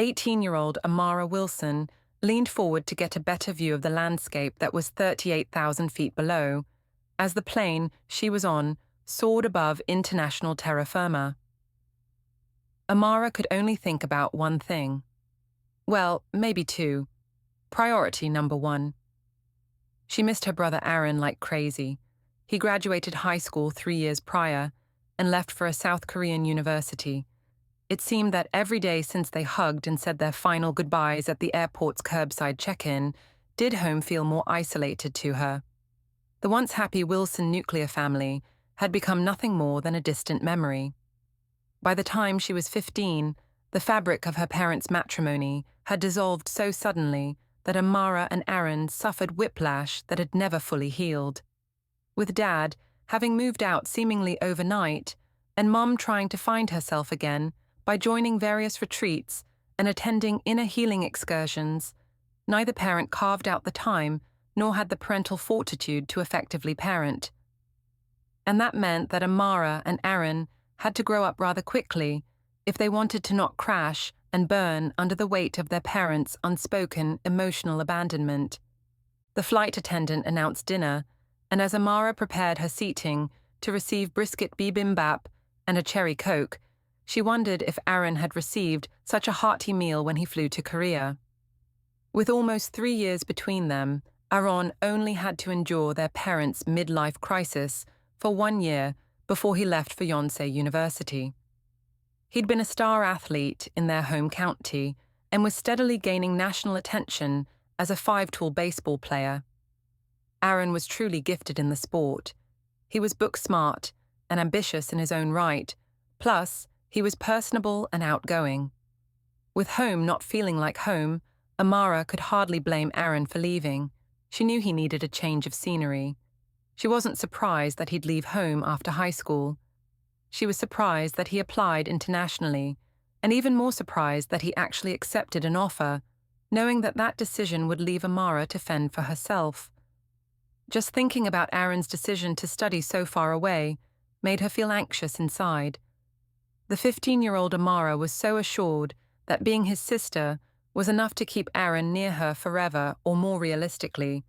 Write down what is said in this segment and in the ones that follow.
18-year-old Amara Wilson leaned forward to get a better view of the landscape that was 38,000 feet below, as the plane she was on soared above international terra firma. Amara could only think about one thing. Well, maybe two. Priority number one. She missed her brother Aaron like crazy. He graduated high school 3 years prior and left for a South Korean university. It seemed that every day since they hugged and said their final goodbyes at the airport's curbside check-in did home feel more isolated to her. The once happy Wilson nuclear family had become nothing more than a distant memory. By the time she was 15, the fabric of her parents' matrimony had dissolved so suddenly that Amara and Aaron suffered whiplash that had never fully healed. With Dad having moved out seemingly overnight, and Mom trying to find herself again by joining various retreats and attending inner healing excursions, neither parent carved out the time nor had the parental fortitude to effectively parent. And that meant that Amara and Aaron had to grow up rather quickly if they wanted to not crash and burn under the weight of their parents' unspoken emotional abandonment. The flight attendant announced dinner, and as Amara prepared her seating to receive brisket bibimbap and a cherry coke, she wondered if Aaron had received such a hearty meal when he flew to Korea. With almost 3 years between them, Aaron only had to endure their parents' midlife crisis for 1 year before he left for Yonsei University. He'd been a star athlete in their home county and was steadily gaining national attention as a 5-tool baseball player. Aaron was truly gifted in the sport. He was book smart and ambitious in his own right, plus he was personable and outgoing. With home not feeling like home, Amara could hardly blame Aaron for leaving. She knew he needed a change of scenery. She wasn't surprised that he'd leave home after high school. She was surprised that he applied internationally, and even more surprised that he actually accepted an offer, knowing that that decision would leave Amara to fend for herself. Just thinking about Aaron's decision to study so far away made her feel anxious inside. The 15-year-old Amara was so assured that being his sister was enough to keep Aaron near her forever, or more realistically,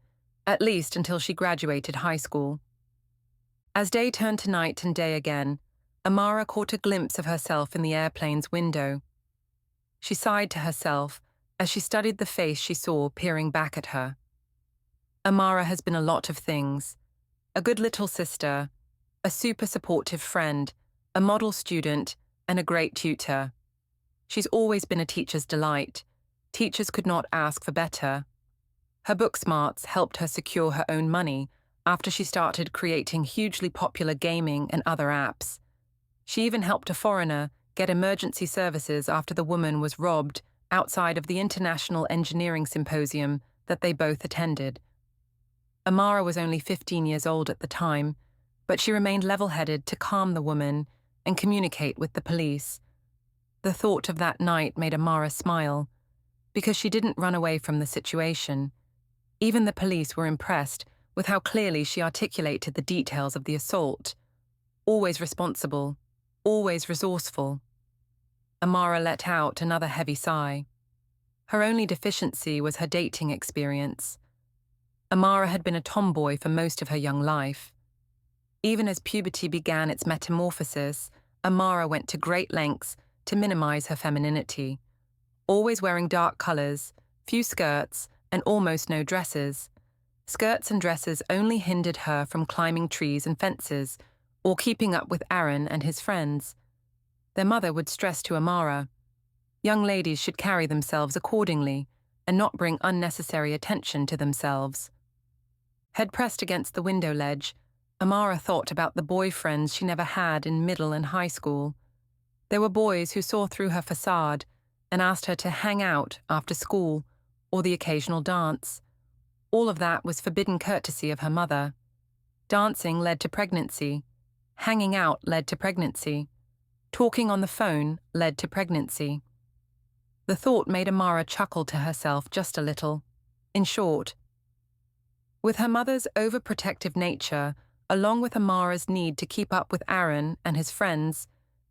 at least until she graduated high school. As day turned to night and day again, Amara caught a glimpse of herself in the airplane's window. She sighed to herself as she studied the face she saw peering back at her. Amara has been a lot of things: a good little sister, a super supportive friend, a model student, and a great tutor. She's always been a teacher's delight. Teachers could not ask for better. Her book smarts helped her secure her own money after she started creating hugely popular gaming and other apps. She even helped a foreigner get emergency services after the woman was robbed outside of the International Engineering Symposium that they both attended. Amara was only 15 years old at the time, but she remained level-headed to calm the woman and communicate with the police. The thought of that night made Amara smile, because she didn't run away from the situation. Even the police were impressed with how clearly she articulated the details of the assault. Always responsible, always resourceful. Amara let out another heavy sigh. Her only deficiency was her dating experience. Amara had been a tomboy for most of her young life. Even as puberty began its metamorphosis, Amara went to great lengths to minimize her femininity, always wearing dark colors, few skirts, and almost no dresses. Skirts and dresses only hindered her from climbing trees and fences, or keeping up with Aaron and his friends. Their mother would stress to Amara, young ladies should carry themselves accordingly and not bring unnecessary attention to themselves. Head pressed against the window ledge, Amara thought about the boyfriends she never had in middle and high school. There were boys who saw through her facade and asked her to hang out after school or the occasional dance. All of that was forbidden courtesy of her mother. Dancing led to pregnancy. Hanging out led to pregnancy. Talking on the phone led to pregnancy. The thought made Amara chuckle to herself just a little. In short, with her mother's overprotective nature, along with Amara's need to keep up with Aaron and his friends,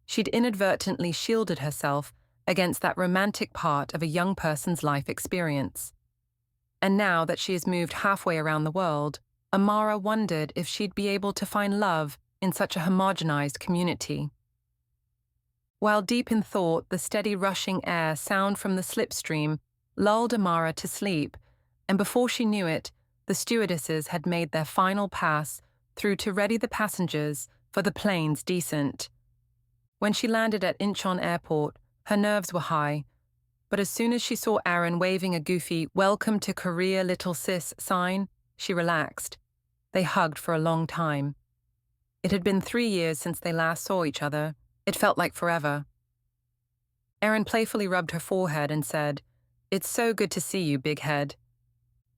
she'd inadvertently shielded herself against that romantic part of a young person's life experience. And now that she has moved halfway around the world, Amara wondered if she'd be able to find love in such a homogenized community. While deep in thought, the steady rushing air sound from the slipstream lulled Amara to sleep, and before she knew it, the stewardesses had made their final pass through to ready the passengers for the plane's descent. When she landed at Incheon Airport, her nerves were high, but as soon as she saw Aaron waving a goofy "Welcome to Korea, little sis" sign, she relaxed. They hugged for a long time. It had been 3 years since they last saw each other. It felt like forever. Aaron playfully rubbed her forehead and said, "It's so good to see you, big head."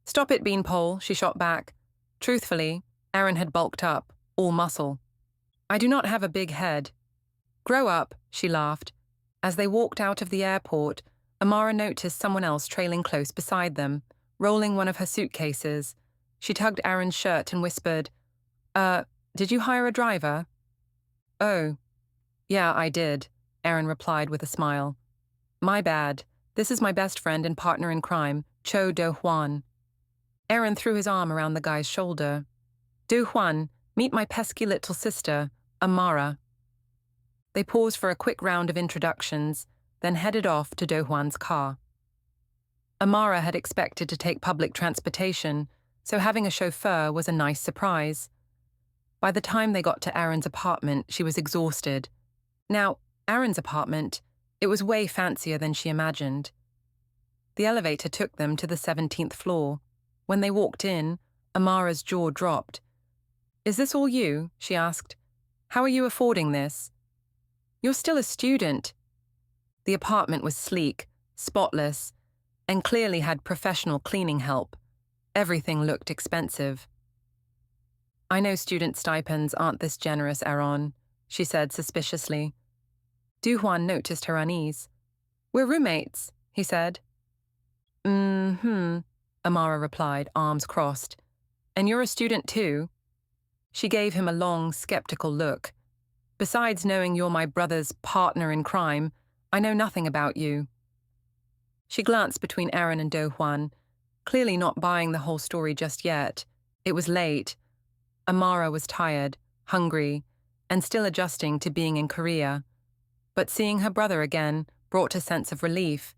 "Stop it, Beanpole," she shot back. Truthfully, Aaron had bulked up, all muscle. "I do not have a big head." "Grow up," she laughed. As they walked out of the airport, Amara noticed someone else trailing close beside them, rolling one of her suitcases. She tugged Aaron's shirt and whispered, Did you hire a driver?" "Oh, yeah, I did," Aaron replied with a smile. "My bad. This is my best friend and partner in crime, Cho Do-hwan." Aaron threw his arm around the guy's shoulder. "Do-hwan, meet my pesky little sister, Amara." They paused for a quick round of introductions, then headed off to Do-hwan's car. Amara had expected to take public transportation, so having a chauffeur was a nice surprise. By the time they got to Aaron's apartment, she was exhausted. Now, Aaron's apartment, it was way fancier than she imagined. The elevator took them to the 17th floor. When they walked in, Amara's jaw dropped. "Is this all you?" she asked. "How are you affording this?" "You're still a student." The apartment was sleek, spotless, and clearly had professional cleaning help. Everything looked expensive. "I know student stipends aren't this generous, Aaron," she said suspiciously. Do-hwan noticed her unease. "We're roommates," he said. Amara replied, arms crossed. "And you're a student too?" She gave him a long, skeptical look. "Besides knowing you're my brother's partner in crime, I know nothing about you." She glanced between Aaron and Do-hwan, clearly not buying the whole story just yet. It was late. Amara was tired, hungry, and still adjusting to being in Korea. But seeing her brother again brought a sense of relief,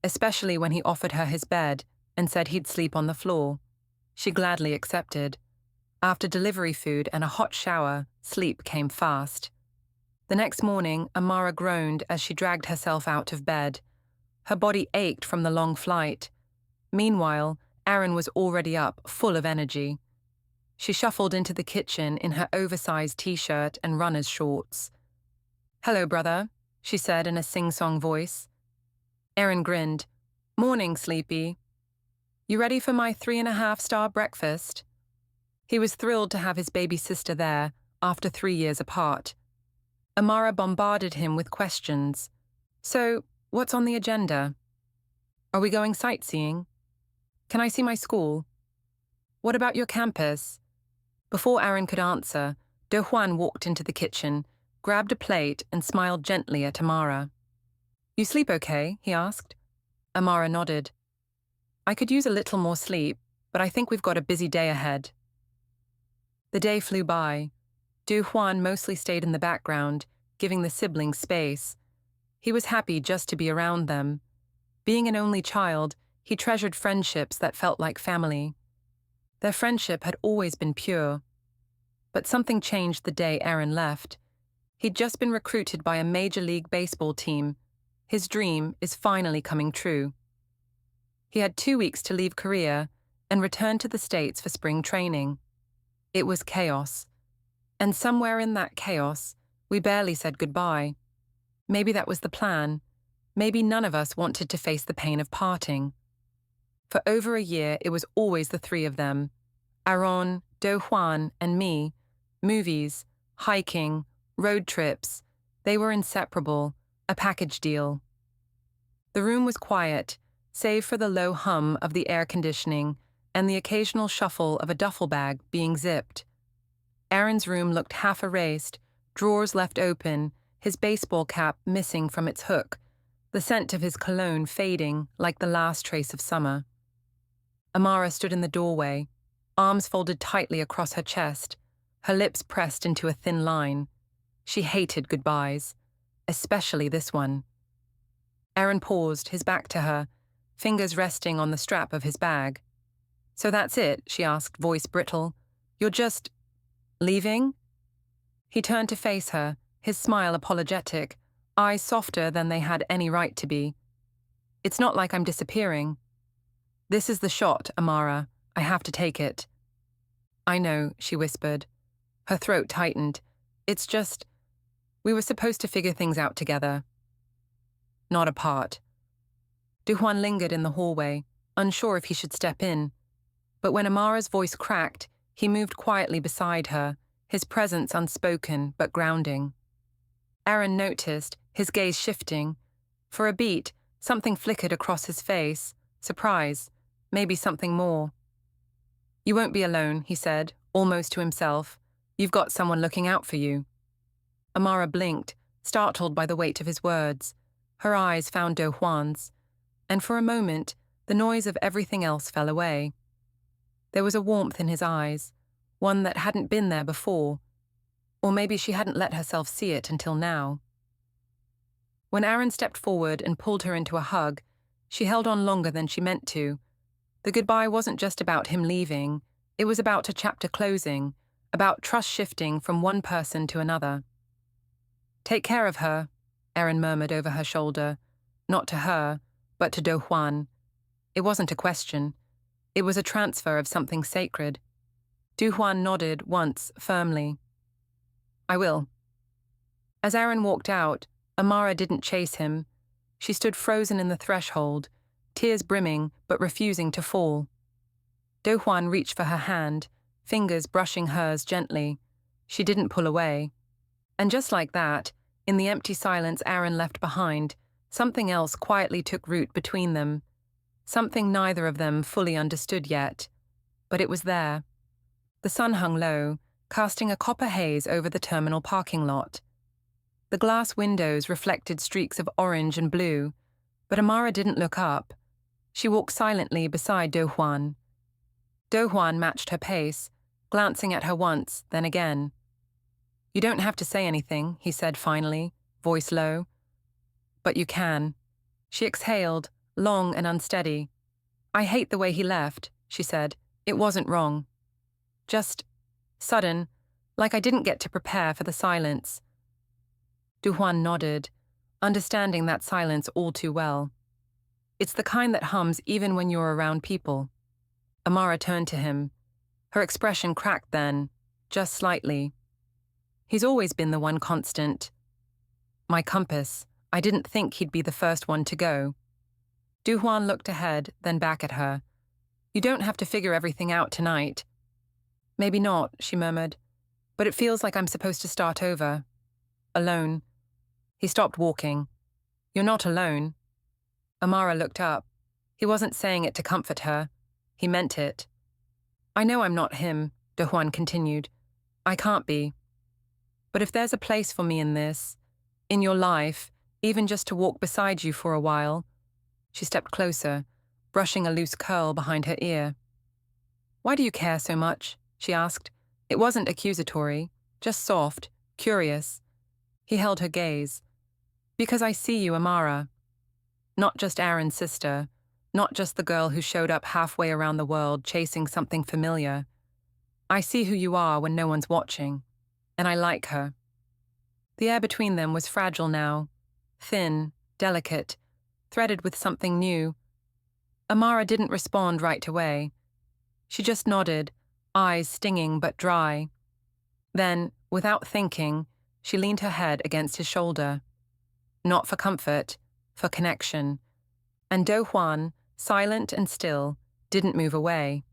especially when he offered her his bed and said he'd sleep on the floor. She gladly accepted. After delivery food and a hot shower, sleep came fast. The next morning, Amara groaned as she dragged herself out of bed. Her body ached from the long flight. Meanwhile, Aaron was already up, full of energy. She shuffled into the kitchen in her oversized t-shirt and runner's shorts. "Hello, brother," she said in a sing-song voice. Aaron grinned. "Morning, sleepy. You ready for my 3.5-star breakfast?" He was thrilled to have his baby sister there after 3 years apart. Amara bombarded him with questions. "So, what's on the agenda? Are we going sightseeing? Can I see my school? What about your campus?" Before Aaron could answer, Do-hwan walked into the kitchen, grabbed a plate, and smiled gently at Amara. "You sleep okay?" he asked. Amara nodded. "I could use a little more sleep, but I think we've got a busy day ahead." The day flew by. Do-hwan mostly stayed in the background, giving the siblings space. He was happy just to be around them. Being an only child, he treasured friendships that felt like family. Their friendship had always been pure. But something changed the day Aaron left. He'd just been recruited by a Major League Baseball team. His dream is finally coming true. He had 2 weeks to leave Korea and return to the States for spring training. It was chaos. And somewhere in that chaos, we barely said goodbye. Maybe that was the plan. Maybe none of us wanted to face the pain of parting. For over a year, it was always the three of them. Aaron, Do-hwan, and me. Movies, hiking, road trips. They were inseparable, a package deal. The room was quiet, save for the low hum of the air conditioning and the occasional shuffle of a duffel bag being zipped. Aaron's room looked half erased, drawers left open, his baseball cap missing from its hook, the scent of his cologne fading like the last trace of summer. Amara stood in the doorway, arms folded tightly across her chest, her lips pressed into a thin line. She hated goodbyes, especially this one. Aaron paused, his back to her, fingers resting on the strap of his bag. "So that's it?" she asked, voice brittle. "You're just leaving?" He turned to face her, his smile apologetic, eyes softer than they had any right to be. "It's not like I'm disappearing. This is the shot, Amara. I have to take it." "I know," she whispered. Her throat tightened. "It's just, we were supposed to figure things out together. Not apart." Duhuan lingered in the hallway, unsure if he should step in. But when Amara's voice cracked, he moved quietly beside her, his presence unspoken but grounding. Aaron noticed, his gaze shifting. For a beat, something flickered across his face. Surprise, maybe something more. "You won't be alone," he said, almost to himself. "You've got someone looking out for you." Amara blinked, startled by the weight of his words. Her eyes found Do Hwan's, and for a moment, the noise of everything else fell away. There was a warmth in his eyes, one that hadn't been there before, or maybe she hadn't let herself see it until now. When Aaron stepped forward and pulled her into a hug, she held on longer than she meant to. The goodbye wasn't just about him leaving, it was about a chapter closing, about trust shifting from one person to another. "Take care of her," Aaron murmured over her shoulder, not to her, but to Do Hwan. It wasn't a question. It was a transfer of something sacred. Do Hwan nodded once, firmly. "I will." As Aaron walked out, Amara didn't chase him. She stood frozen in the threshold, tears brimming but refusing to fall. Do Hwan reached for her hand, fingers brushing hers gently. She didn't pull away. And just like that, in the empty silence Aaron left behind, something else quietly took root between them. Something neither of them fully understood yet. But it was there. The sun hung low, casting a copper haze over the terminal parking lot. The glass windows reflected streaks of orange and blue, but Amara didn't look up. She walked silently beside Do Hwan. Do Hwan matched her pace, glancing at her once, then again. "You don't have to say anything," he said finally, voice low. "But you can." She exhaled, long and unsteady. "I hate the way he left," she said. "It wasn't wrong. Just sudden, like I didn't get to prepare for the silence." Du Hwan nodded, understanding that silence all too well. "It's the kind that hums even when you're around people." Amara turned to him. Her expression cracked then, just slightly. "He's always been the one constant. My compass. I didn't think he'd be the first one to go." Du Hwan looked ahead, then back at her. "You don't have to figure everything out tonight." "Maybe not," she murmured. "But it feels like I'm supposed to start over. Alone." He stopped walking. "You're not alone." Amara looked up. He wasn't saying it to comfort her. He meant it. "I know I'm not him," Du Hwan continued. "I can't be. But if there's a place for me in this, in your life, even just to walk beside you for a while." She stepped closer, brushing a loose curl behind her ear. "Why do you care so much?" she asked. It wasn't accusatory, just soft, curious. He held her gaze. "Because I see you, Amara. Not just Aaron's sister, not just the girl who showed up halfway around the world chasing something familiar. I see who you are when no one's watching, and I like her." The air between them was fragile now, thin, delicate, threaded with something new. Amara didn't respond right away. She just nodded, eyes stinging but dry. Then, without thinking, she leaned her head against his shoulder. Not for comfort, for connection. And Do Hwan, silent and still, didn't move away.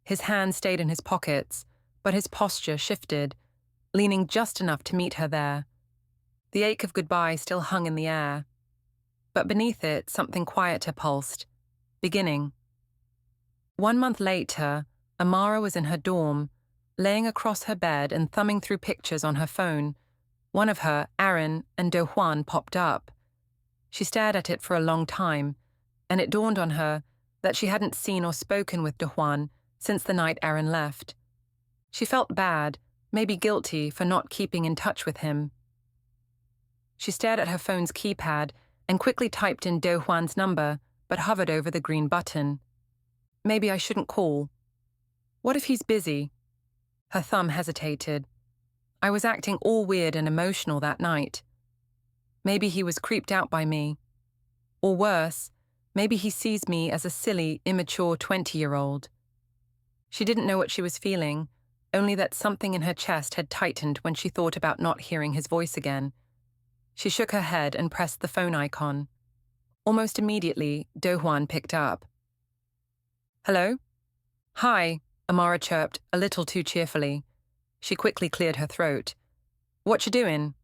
His hands stayed in his pockets, but his posture shifted, leaning just enough to meet her there. The ache of goodbye still hung in the air. But beneath it, something quieter pulsed. Beginning. 1 month later, Amara was in her dorm, laying across her bed and thumbing through pictures on her phone. One of her, Aaron, and Do Hwan popped up. She stared at it for a long time, and it dawned on her that she hadn't seen or spoken with Do-hwan since the night Aaron left. She felt bad, maybe guilty, for not keeping in touch with him. She stared at her phone's keypad and quickly typed in Do-hwan's number, but hovered over the green button. Maybe I shouldn't call. What if he's busy? Her thumb hesitated. I was acting all weird and emotional that night. Maybe he was creeped out by me. Or worse, maybe he sees me as a silly, immature 20-year-old. She didn't know what she was feeling, only that something in her chest had tightened when she thought about not hearing his voice again. She shook her head and pressed the phone icon. Almost immediately, Do-hwan picked up. Hello? Hi, Amara chirped, a little too cheerfully. She quickly cleared her throat. What you doing?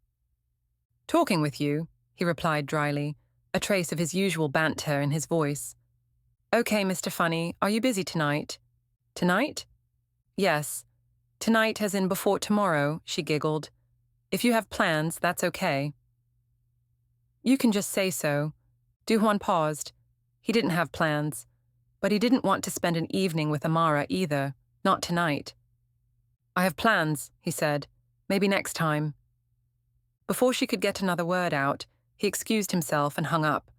Talking with you, he replied dryly, a trace of his usual banter in his voice. Okay, Mr. Funny, are you busy tonight? Tonight? Yes. Tonight as in before tomorrow, she giggled. If you have plans, that's okay. You can just say so. Do-hwan paused. He didn't have plans, but he didn't want to spend an evening with Amara either, not tonight. I have plans, he said. Maybe next time. Before she could get another word out, he excused himself and hung up.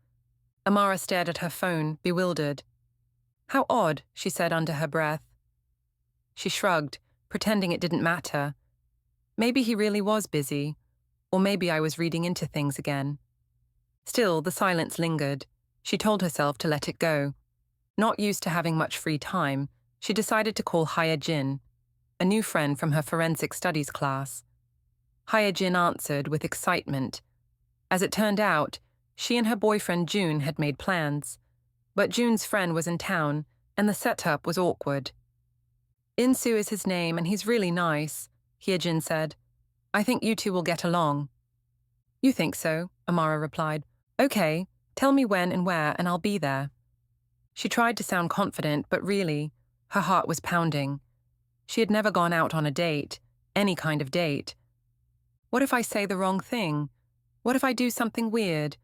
Amara stared at her phone, bewildered. How odd, she said under her breath. She shrugged, pretending it didn't matter. Maybe he really was busy, or maybe I was reading into things again. Still, the silence lingered. She told herself to let it go. Not used to having much free time, she decided to call Hye-jin, a new friend from her forensic studies class. Hye-jin answered with excitement. As it turned out, she and her boyfriend June had made plans, but June's friend was in town, and the setup was awkward. In-soo is his name, and he's really nice, Hye-jin said. I think you two will get along. You think so, Amara replied. Okay, tell me when and where, and I'll be there. She tried to sound confident, but really, her heart was pounding. She had never gone out on a date, any kind of date. What if I say the wrong thing? What if I do something weird?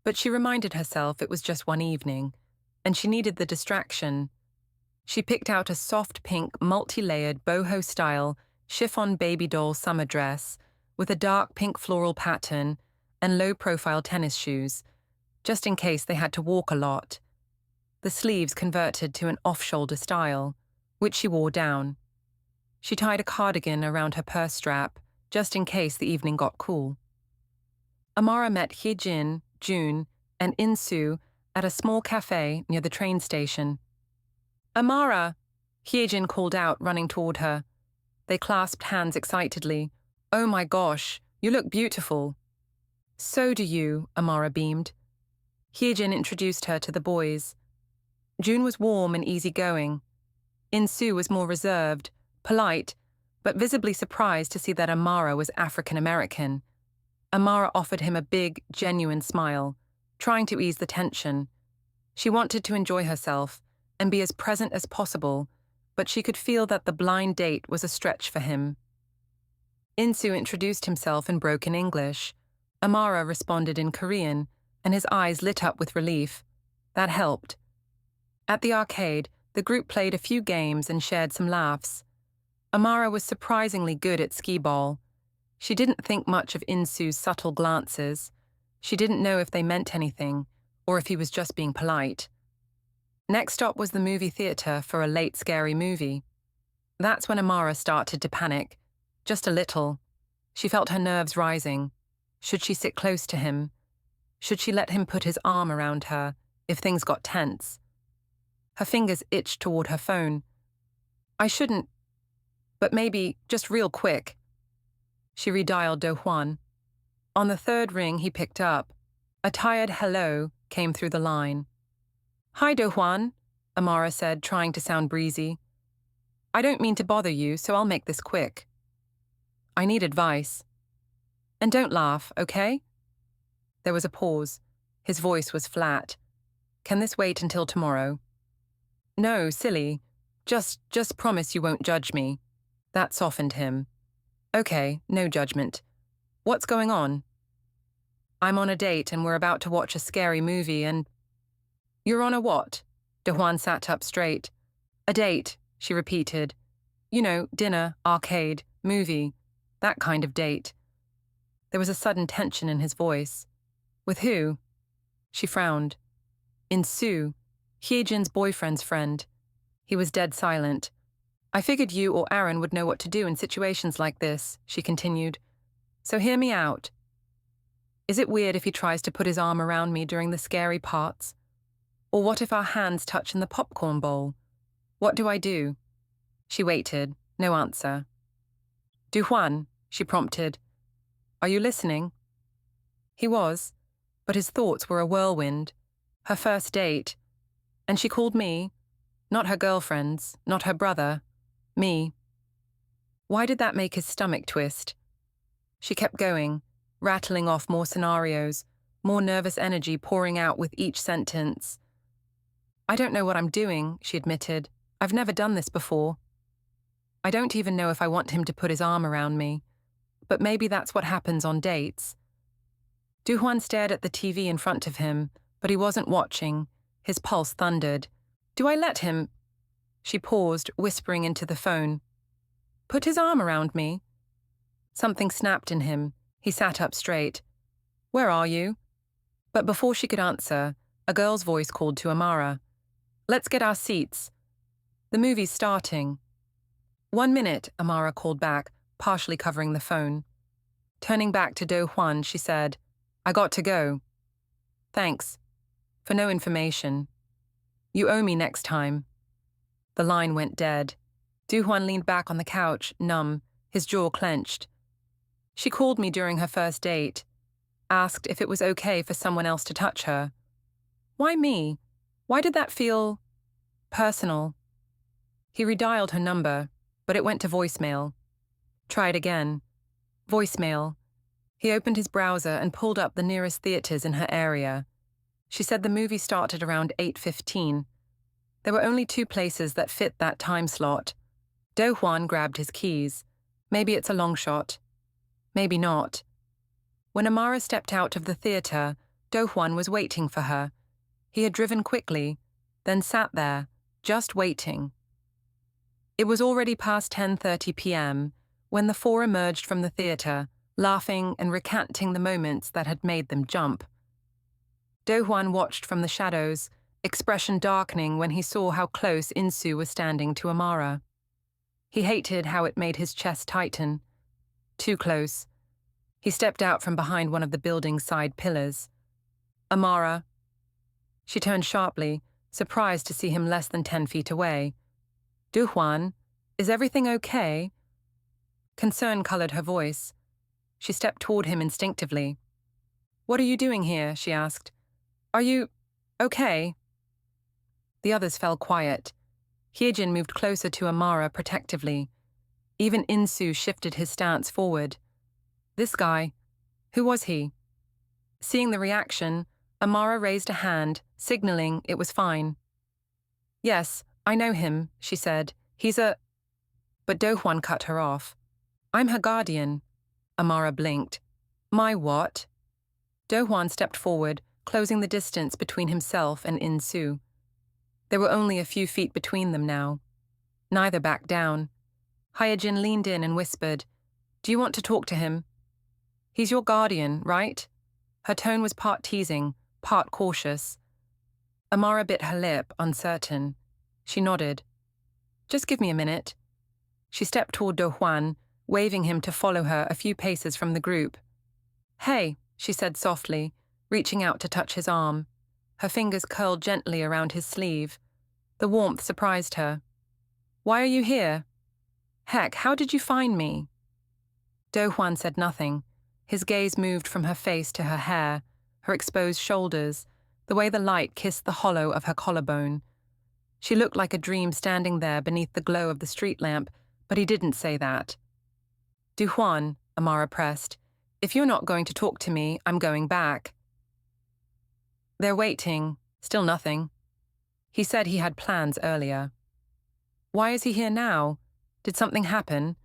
But she reminded herself it was just one evening, and she needed the distraction. She picked out a soft pink, multi-layered, boho-style, chiffon baby doll summer dress with a dark pink floral pattern and low-profile tennis shoes, just in case they had to walk a lot. The sleeves converted to an off-shoulder style, which she wore down. She tied a cardigan around her purse strap, just in case the evening got cool. Amara met Hye-jin, June, and In-soo at a small cafe near the train station. Amara! Hye-jin called out, running toward her. They clasped hands excitedly. Oh my gosh, you look beautiful. So do you, Amara beamed. Hye-jin introduced her to the boys. June was warm and easygoing. In-soo was more reserved, polite, but visibly surprised to see that Amara was African American. Amara offered him a big, genuine smile, trying to ease the tension. She wanted to enjoy herself and be as present as possible, but she could feel that the blind date was a stretch for him. In-soo introduced himself in broken English. Amara responded in Korean, and his eyes lit up with relief. That helped. At the arcade, the group played a few games and shared some laughs. Amara was surprisingly good at skee-ball. She didn't think much of In-soo's subtle glances. She didn't know if they meant anything, or if he was just being polite. Next stop was the movie theater for a late scary movie. That's when Amara started to panic. Just a little. She felt her nerves rising. Should she sit close to him? Should she let him put his arm around her, if things got tense? Her fingers itched toward her phone. I shouldn't, but maybe, just real quick. She redialed Do-hwan. On the third ring he picked up. A tired hello came through the line. Hi, Do-hwan, Amara said, trying to sound breezy. I don't mean to bother you, so I'll make this quick. I need advice. And don't laugh, okay? There was a pause. His voice was flat. Can this wait until tomorrow? No, silly. Just promise you won't judge me. That softened him. Okay, no judgment. What's going on? I'm on a date and we're about to watch a scary movie and... You're on a what? De-Juan sat up straight. A date, she repeated. You know, dinner, arcade, movie, that kind of date. There was a sudden tension in his voice. With who? She frowned. In-soo, Hyejin's boyfriend's friend. He was dead silent. I figured you or Aaron would know what to do in situations like this, she continued. So hear me out. Is it weird if he tries to put his arm around me during the scary parts? Or what if our hands touch in the popcorn bowl? What do I do? She waited, no answer. Du-Juan, she prompted. Are you listening? He was, but his thoughts were a whirlwind. Her first date. And she called me, not her girlfriends, not her brother, me. Why did that make his stomach twist? She kept going, rattling off more scenarios, more nervous energy pouring out with each sentence. I don't know what I'm doing, she admitted. I've never done this before. I don't even know if I want him to put his arm around me. But maybe that's what happens on dates. Du-Juan stared at the TV in front of him, but he wasn't watching. His pulse thundered. Do I let him? She paused, whispering into the phone. Put his arm around me? Something snapped in him. He sat up straight. Where are you? But before she could answer, a girl's voice called to Amara. Let's get our seats. The movie's starting. 1 minute, Amara called back, partially covering the phone. Turning back to Do-Juan, she said, I got to go. Thanks. For no information. You owe me next time. The line went dead. Du-Juan leaned back on the couch, numb, his jaw clenched. She called me during her first date. Asked if it was okay for someone else to touch her. Why me? Why did that feel... personal? He redialed her number, but it went to voicemail. Tried again. Voicemail. He opened his browser and pulled up the nearest theaters in her area. She said the movie started around 8:15. There were only 2 places that fit that time slot. Do-Juan grabbed his keys. Maybe it's a long shot. Maybe not. When Amara stepped out of the theater, Do-Juan was waiting for her. He had driven quickly, then sat there, just waiting. It was already past 10:30 p.m. when the 4 emerged from the theater, laughing and recanting the moments that had made them jump. Do-Juan watched from the shadows, expression darkening when he saw how close In-soo was standing to Amara. He hated how it made his chest tighten. Too close. He stepped out from behind one of the building's side pillars. Amara. She turned sharply, surprised to see him less than 10 feet away. Du-Juan, is everything okay? Concern colored her voice. She stepped toward him instinctively. What are you doing here? She asked. Are you... okay? The others fell quiet. Hyejin moved closer to Amara protectively. Even In-soo shifted his stance forward. This guy, who was he? Seeing the reaction, Amara raised a hand, signaling it was fine. Yes, I know him, she said. He's a... But Do-Juan cut her off. I'm her guardian. Amara blinked. My what? Do-Juan stepped forward, closing the distance between himself and In-soo. There were only a few feet between them now. Neither backed down. Hyejin leaned in and whispered, Do you want to talk to him? He's your guardian, right? Her tone was part teasing, part cautious. Amara bit her lip, uncertain. She nodded. Just give me a minute. She stepped toward Do-Juan, waving him to follow her a few paces from the group. Hey, she said softly, reaching out to touch his arm. Her fingers curled gently around his sleeve. The warmth surprised her. Why are you here? Heck, how did you find me? Do-Juan said nothing. His gaze moved from her face to her hair, her exposed shoulders, the way the light kissed the hollow of her collarbone. She looked like a dream standing there beneath the glow of the street lamp, but he didn't say that. Du-Juan, Amara pressed, if you're not going to talk to me, I'm going back. They're waiting. Still nothing. He said he had plans earlier. Why is he here now? Did something happen?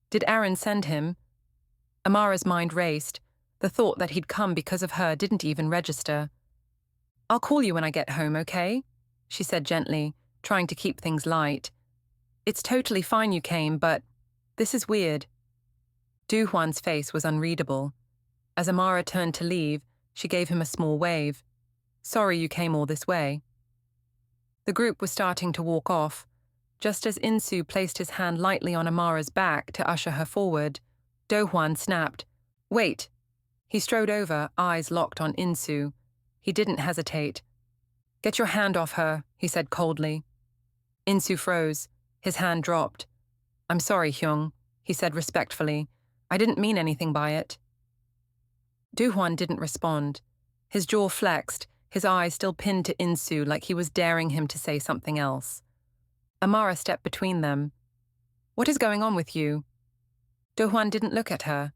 Did Aaron send him? Amara's mind raced. The The thought that he'd come because of her didn't even register. "I'll call you when I get home, okay?" she said gently, trying to keep things light. "It's totally fine you came, but this is weird." Du Huan's face was unreadable. As Amara turned to leave, she gave him a small wave. "Sorry you came all this way." The group was starting to walk off. Just as Insu placed his hand lightly on Amara's back to usher her forward, Do Huan snapped, "Wait." He strode over, eyes locked on Insu. He didn't hesitate. "Get your hand off her," he said coldly. Insu froze. His hand dropped. "I'm sorry, Hyung," he said respectfully. "I didn't mean anything by it." Du Huan didn't respond. His jaw flexed, his eyes still pinned to Insu like he was daring him to say something else. Amara stepped between them. "What is going on with you?" Do Huan didn't look at her.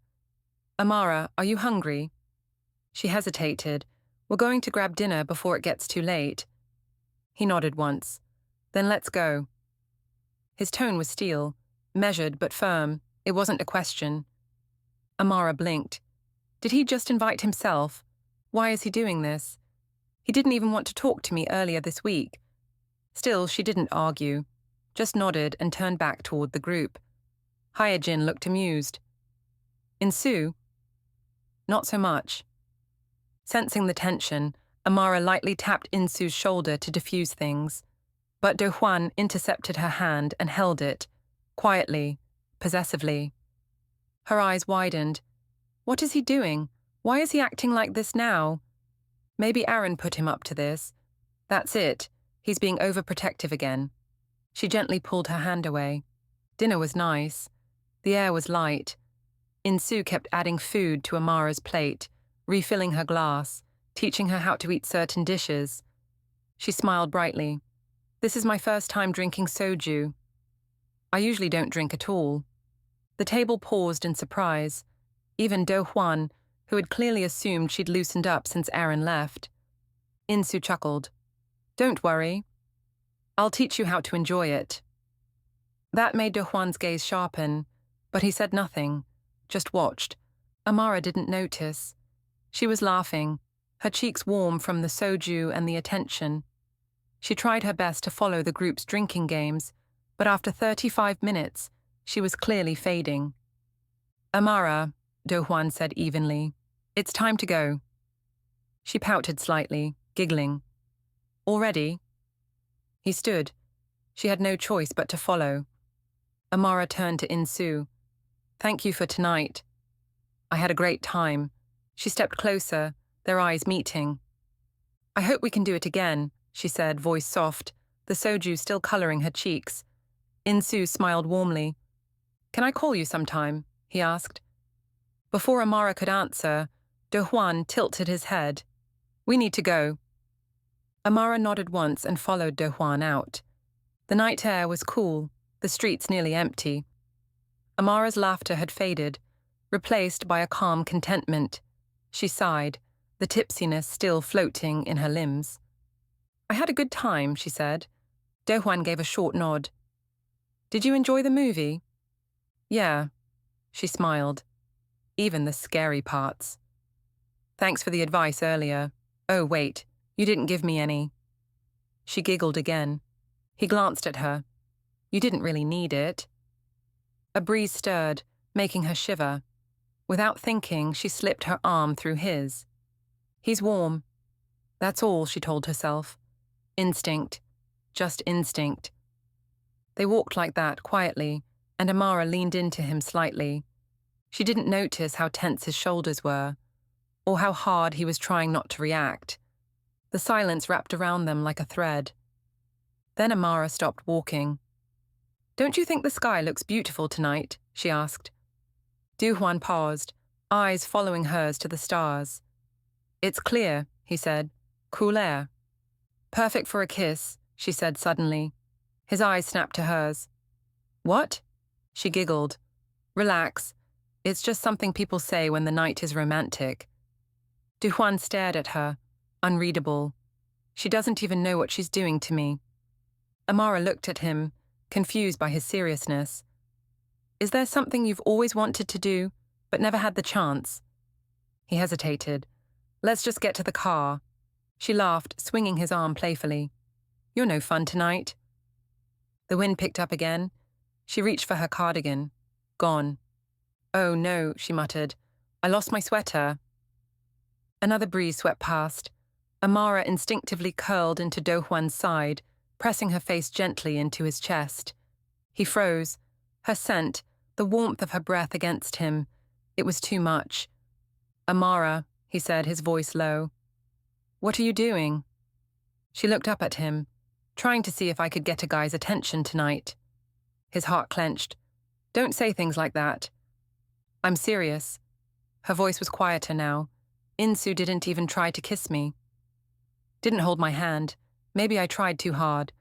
"Amara, are you hungry?" She hesitated. "We're going to grab dinner before it gets too late." He nodded once. "Then let's go." His tone was steel, measured but firm. It wasn't a question. Amara blinked. Did he just invite himself? Why is he doing this? He didn't even want to talk to me earlier this week. Still, she didn't argue, just nodded and turned back toward the group. Hyojin looked amused. "Insu?" "Not so much." Sensing the tension, Amara lightly tapped Insu's shoulder to diffuse things, but Do Huan intercepted her hand and held it, quietly, possessively. Her eyes widened. What is he doing? Why is he acting like this now? Maybe Aaron put him up to this. That's it. He's being overprotective again. She gently pulled her hand away. Dinner was nice. The air was light. Insu kept adding food to Amara's plate, refilling her glass, teaching her how to eat certain dishes. She smiled brightly. "This is my first time drinking soju. I usually don't drink at all." The table paused in surprise. Even Do Huan, who had clearly assumed she'd loosened up since Aaron left. Insu chuckled. "Don't worry. I'll teach you how to enjoy it." That made Do Huan's gaze sharpen, but he said nothing, just watched. Amara didn't notice. She was laughing, her cheeks warm from the soju and the attention. She tried her best to follow the group's drinking games, but after 35 minutes, she was clearly fading. "Amara," Do Huan said evenly, "it's time to go." She pouted slightly, giggling. "Already?" He stood. She had no choice but to follow. Amara turned to Insu. "Thank you for tonight." "I had a great time." She stepped closer, their eyes meeting. "I hope we can do it again," she said, voice soft, the soju still coloring her cheeks. Insu smiled warmly. "Can I call you sometime?" he asked. Before Amara could answer, Do Huan tilted his head. "We need to go." Amara nodded once and followed Do Huan out. The night air was cool, the streets nearly empty. Amara's laughter had faded, replaced by a calm contentment. She sighed, the tipsiness still floating in her limbs. "I had a good time," she said. Do Huan gave a short nod. "Did you enjoy the movie?" "Yeah." She smiled. "Even the scary parts." "Thanks for the advice earlier. Oh, wait, you didn't give me any." She giggled again. He glanced at her. "You didn't really need it." A breeze stirred, making her shiver. Without thinking, she slipped her arm through his. "He's warm." That's all, she told herself. Instinct. Just instinct. They walked like that, quietly, and Amara leaned into him slightly. She didn't notice how tense his shoulders were, or how hard he was trying not to react. The silence wrapped around them like a thread. Then Amara stopped walking. "Don't you think the sky looks beautiful tonight?" she asked. Du Huan paused, eyes following hers to the stars. "It's clear," he said. "Cool air." "Perfect for a kiss," she said suddenly. His eyes snapped to hers. "What?" She giggled. "Relax. It's just something people say when the night is romantic." Du Huan stared at her, unreadable. She doesn't even know what she's doing to me. Amara looked at him, confused by his seriousness. "Is there something you've always wanted to do, but never had the chance?" He hesitated. Let's just get to the car. She laughed, swinging his arm playfully. You're no fun tonight. The wind picked up again. She reached for her cardigan. Gone. Oh no, she muttered. I lost my sweater. Another breeze swept past. Amara instinctively curled into Do Hwan's side, pressing her face gently into his chest. He froze. Her scent, the warmth of her breath against him. It was too much. Amara, he said, his voice low. What are you doing? She looked up at him, trying to see if I could get a guy's attention tonight. His heart clenched. Don't say things like that. I'm serious. Her voice was quieter now. Insu didn't even try to kiss me. Didn't hold my hand. Maybe I tried too hard.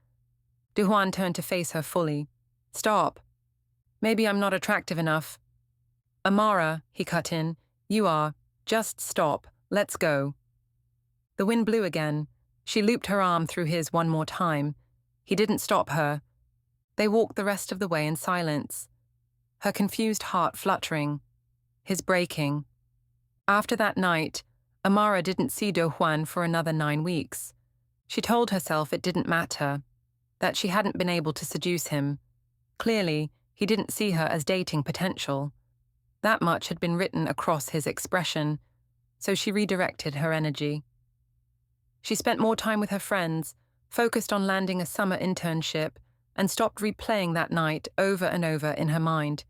Do Hwan turned to face her fully. Stop. Maybe I'm not attractive enough. Amara, he cut in. You are. Just stop. Let's go. The wind blew again. She looped her arm through his one more time. He didn't stop her. They walked the rest of the way in silence. Her confused heart fluttering. His breaking. After that night, Amara didn't see Do Hwan for another 9 weeks. She told herself it didn't matter, that she hadn't been able to seduce him. Clearly, he didn't see her as dating potential. That much had been written across his expression, so she redirected her energy. She spent more time with her friends, focused on landing a summer internship, and stopped replaying that night over and over in her mind.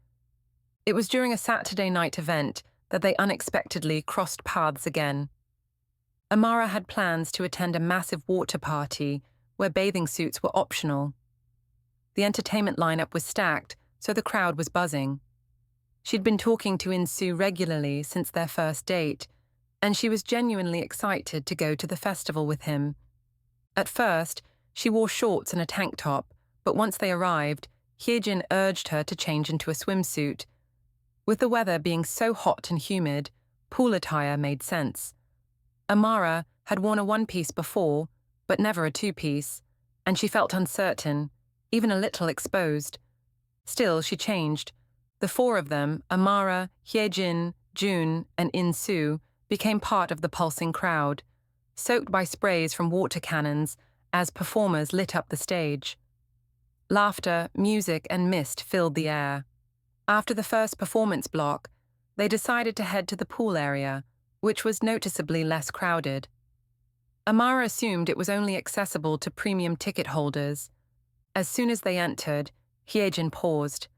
It was during a Saturday night event that they unexpectedly crossed paths again. Amara had plans to attend a massive water party where bathing suits were optional. The entertainment lineup was stacked, so the crowd was buzzing. She'd been talking to Insu regularly since their first date, and she was genuinely excited to go to the festival with him. At first, she wore shorts and a tank top, but once they arrived, Hyejin urged her to change into a swimsuit. With the weather being so hot and humid, pool attire made sense. Amara had worn a one-piece before, but never a two-piece, and she felt uncertain, even a little exposed. Still, she changed. The 4 of them, Amara, Hyejin, Jun, and Insu, became part of the pulsing crowd, soaked by sprays from water cannons as performers lit up the stage. Laughter, music, and mist filled the air. After the first performance block, they decided to head to the pool area, which was noticeably less crowded. Amara assumed it was only accessible to premium ticket holders. As soon as they entered, Hyejin paused.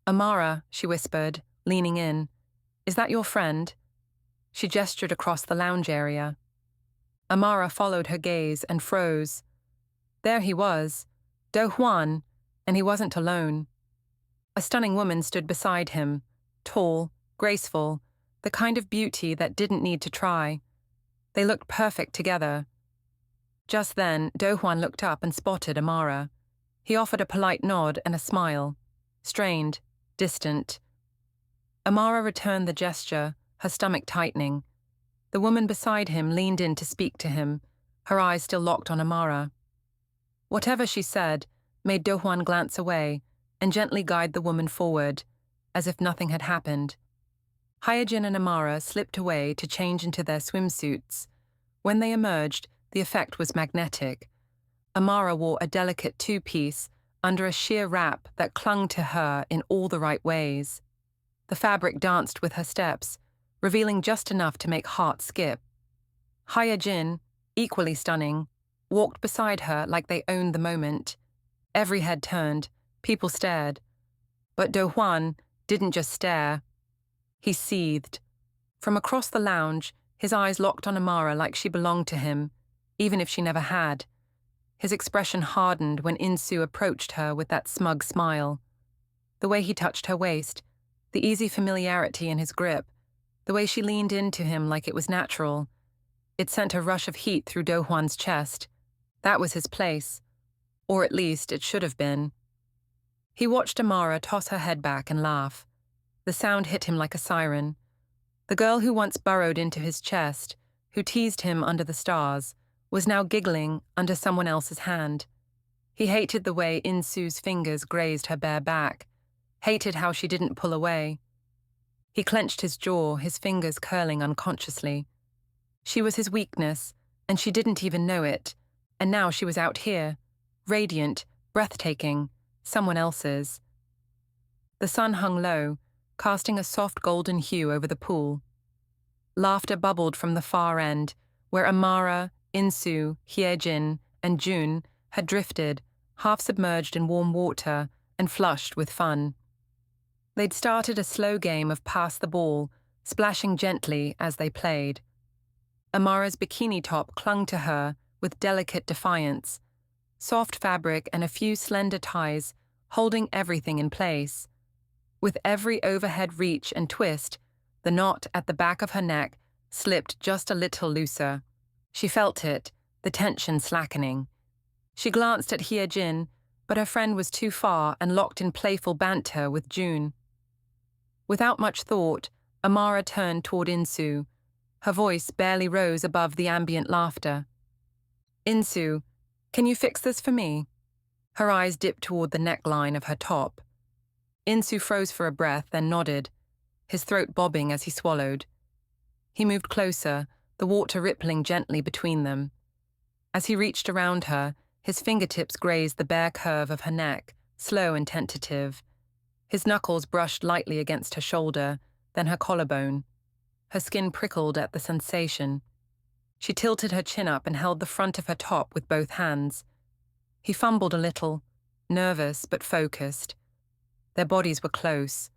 Amara, she whispered, leaning in. Is that your friend? She gestured across the lounge area. Amara followed her gaze and froze. There he was, Do Hwan, and he wasn't alone. A stunning woman stood beside him, tall, graceful, the kind of beauty that didn't need to try. They looked perfect together. Just then, Do Hwan looked up and spotted Amara. He offered a polite nod and a smile, strained, distant. Amara returned the gesture, her stomach tightening. The woman beside him leaned in to speak to him, her eyes still locked on Amara. Whatever she said made Do Hwan glance away and gently guide the woman forward, as if nothing had happened. Hyejin and Amara slipped away to change into their swimsuits. When they emerged, the effect was magnetic. Amara wore a delicate two-piece under a sheer wrap that clung to her in all the right ways. The fabric danced with her steps, revealing just enough to make hearts skip. Hyejin, equally stunning, walked beside her like they owned the moment. Every head turned, people stared. But Do Hwan didn't just stare. He seethed. From across the lounge, his eyes locked on Amara like she belonged to him, even if she never had. His expression hardened when Insu approached her with that smug smile. The way he touched her waist, the easy familiarity in his grip, the way she leaned into him like it was natural. It sent a rush of heat through Do Hwan's chest. That was his place. Or at least it should have been. He watched Amara toss her head back and laugh. The sound hit him like a siren. The girl who once burrowed into his chest, who teased him under the stars, was now giggling under someone else's hand. He hated the way Insu's fingers grazed her bare back, hated how she didn't pull away. He clenched his jaw, his fingers curling unconsciously. She was his weakness, and she didn't even know it, and now she was out here, radiant, breathtaking, someone else's. The sun hung low, casting a soft golden hue over the pool. Laughter bubbled from the far end, where Amara, Insu, Hyejin, and Jun had drifted, half submerged in warm water and flushed with fun. They'd started a slow game of pass the ball, splashing gently as they played. Amara's bikini top clung to her with delicate defiance, soft fabric and a few slender ties holding everything in place. With every overhead reach and twist, the knot at the back of her neck slipped just a little looser. She felt it, the tension slackening. She glanced at Hyejin, but her friend was too far and locked in playful banter with June. Without much thought, Amara turned toward Insu. Her voice barely rose above the ambient laughter. "Insu, can you fix this for me?" Her eyes dipped toward the neckline of her top. Insu froze for a breath, then nodded, his throat bobbing as he swallowed. He moved closer, the water rippling gently between them. As he reached around her, his fingertips grazed the bare curve of her neck, slow and tentative. His knuckles brushed lightly against her shoulder, then her collarbone. Her skin prickled at the sensation. She tilted her chin up and held the front of her top with both hands. He fumbled a little, nervous but focused. Their bodies were close.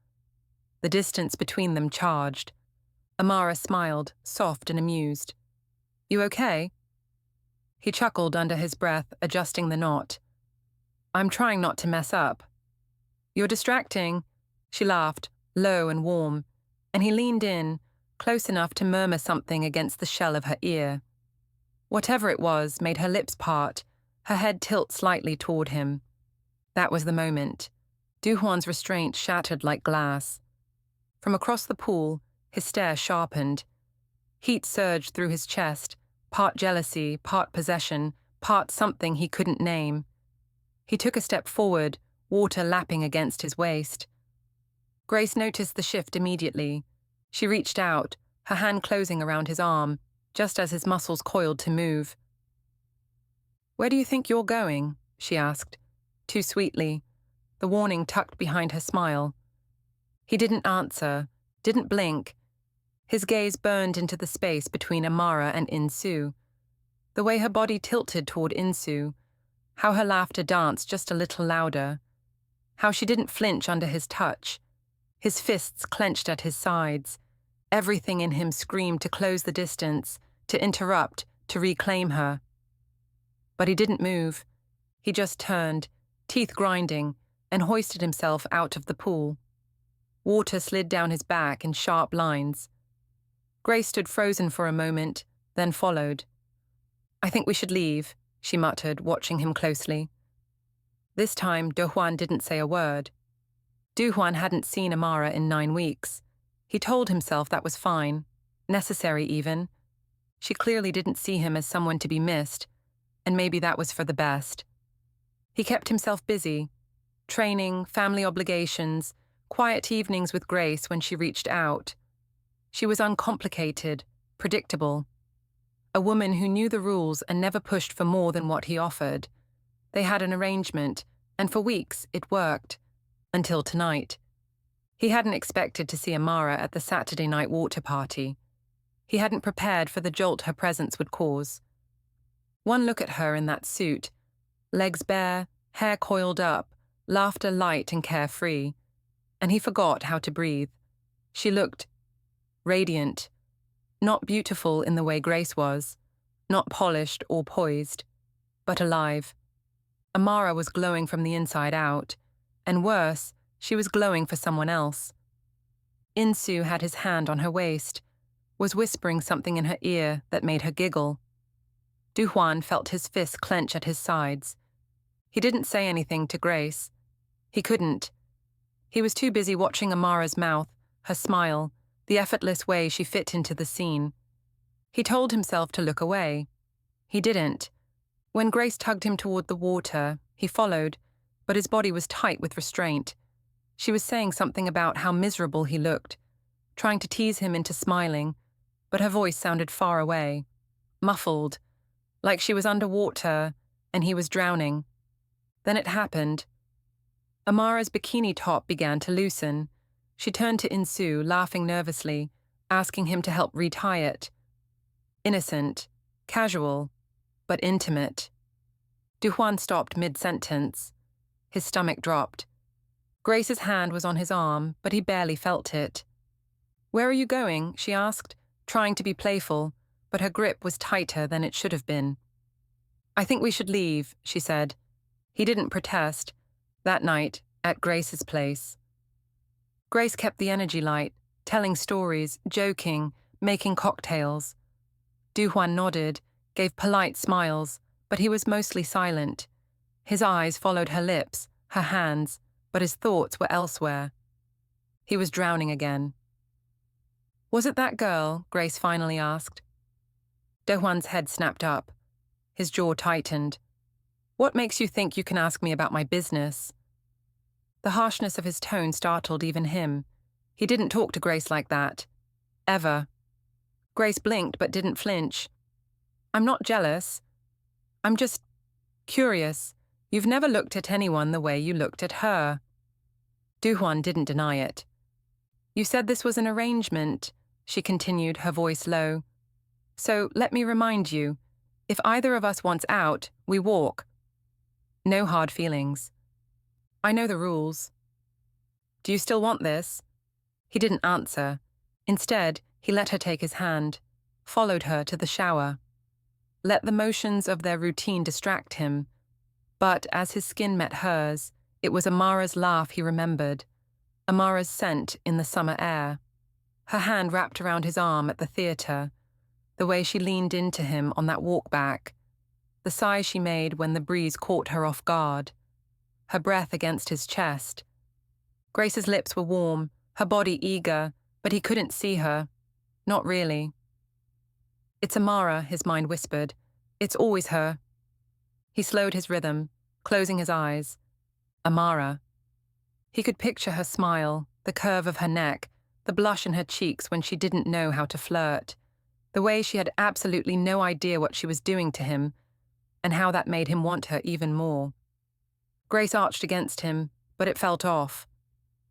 The distance between them charged. Amara smiled, soft and amused. "You okay?" He chuckled under his breath, adjusting the knot. "I'm trying not to mess up." "You're distracting," she laughed, low and warm, and he leaned in, close enough to murmur something against the shell of her ear. Whatever it was made her lips part, her head tilt slightly toward him. That was the moment. Duhwan's restraint shattered like glass. From across the pool, his stare sharpened. Heat surged through his chest, part jealousy, part possession, part something he couldn't name. He took a step forward, water lapping against his waist. Grace noticed the shift immediately. She reached out, her hand closing around his arm, just as his muscles coiled to move. "Where do you think you're going?" she asked, too sweetly, the warning tucked behind her smile. He didn't answer, didn't blink. His gaze burned into the space between Amara and Insu. The way her body tilted toward Insu, how her laughter danced just a little louder, how she didn't flinch under his touch, his fists clenched at his sides. Everything in him screamed to close the distance, to interrupt, to reclaim her. But he didn't move. He just turned, teeth grinding, and hoisted himself out of the pool. Water slid down his back in sharp lines. Grace stood frozen for a moment, then followed. "I think we should leave," she muttered, watching him closely. This time, Duhwan didn't say a word. Duhwan hadn't seen Amara in 9 weeks. He told himself that was fine, necessary even. She clearly didn't see him as someone to be missed, and maybe that was for the best. He kept himself busy, training, family obligations, quiet evenings with Grace when she reached out. She was uncomplicated, predictable. A woman who knew the rules and never pushed for more than what he offered. They had an arrangement, and for weeks it worked. Until tonight. He hadn't expected to see Amara at the Saturday night water party. He hadn't prepared for the jolt her presence would cause. One look at her in that suit, legs bare, hair coiled up, laughter light and carefree, and he forgot how to breathe. She looked radiant, not beautiful in the way Grace was, not polished or poised, but alive. Amara was glowing from the inside out, and worse, she was glowing for someone else. Insu had his hand on her waist, was whispering something in her ear that made her giggle. Duhwan felt his fists clench at his sides. He didn't say anything to Grace. He couldn't. He was too busy watching Amara's mouth, her smile, the effortless way she fit into the scene. He told himself to look away. He didn't. When Grace tugged him toward the water, he followed, but his body was tight with restraint. She was saying something about how miserable he looked, trying to tease him into smiling, but her voice sounded far away, muffled, like she was underwater and he was drowning. Then it happened. Amara's bikini top began to loosen. She turned to Insu, laughing nervously, asking him to help retie it. Innocent, casual, but intimate. Duhuan stopped mid-sentence. His stomach dropped. Grace's hand was on his arm, but he barely felt it. "Where are you going?" she asked, trying to be playful, but her grip was tighter than it should have been. "I think we should leave," she said. He didn't protest. That night, at Grace's place. Grace kept the energy light, telling stories, joking, making cocktails. Duhuan nodded, gave polite smiles, but he was mostly silent. His eyes followed her lips, her hands, but his thoughts were elsewhere. He was drowning again. "Was it that girl?" Grace finally asked. Duhuan's head snapped up. His jaw tightened. "What makes you think you can ask me about my business?" The harshness of his tone startled even him. He didn't talk to Grace like that. Ever. Grace blinked but didn't flinch. "I'm not jealous. I'm just curious. You've never looked at anyone the way you looked at her." Duhuan didn't deny it. "You said this was an arrangement," she continued, her voice low. "So let me remind you, if either of us wants out, we walk. No hard feelings. I know the rules. Do you still want this?" He didn't answer. Instead, he let her take his hand, followed her to the shower. Let the motions of their routine distract him. But as his skin met hers, it was Amara's laugh he remembered, Amara's scent in the summer air, her hand wrapped around his arm at the theatre, the way she leaned into him on that walk back, the sigh she made when the breeze caught her off guard, her breath against his chest. Grace's lips were warm, her body eager, but he couldn't see her. Not really. "It's Amara," his mind whispered. "It's always her." He slowed his rhythm, closing his eyes. Amara. He could picture her smile, the curve of her neck, the blush in her cheeks when she didn't know how to flirt, the way she had absolutely no idea what she was doing to him, and how that made him want her even more. Grace arched against him, but it felt off.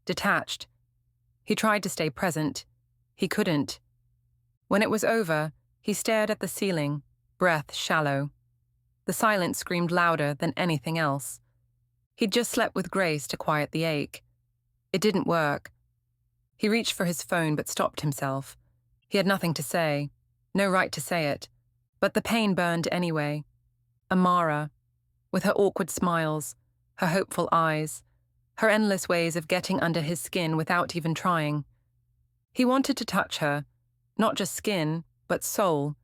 Detached. He tried to stay present. He couldn't. When it was over, he stared at the ceiling, breath shallow. The silence screamed louder than anything else. He'd just slept with Grace to quiet the ache. It didn't work. He reached for his phone but stopped himself. He had nothing to say, no right to say it, but the pain burned anyway. Amara, with her awkward smiles, her hopeful eyes, her endless ways of getting under his skin without even trying. He wanted to touch her, not just skin, but soul.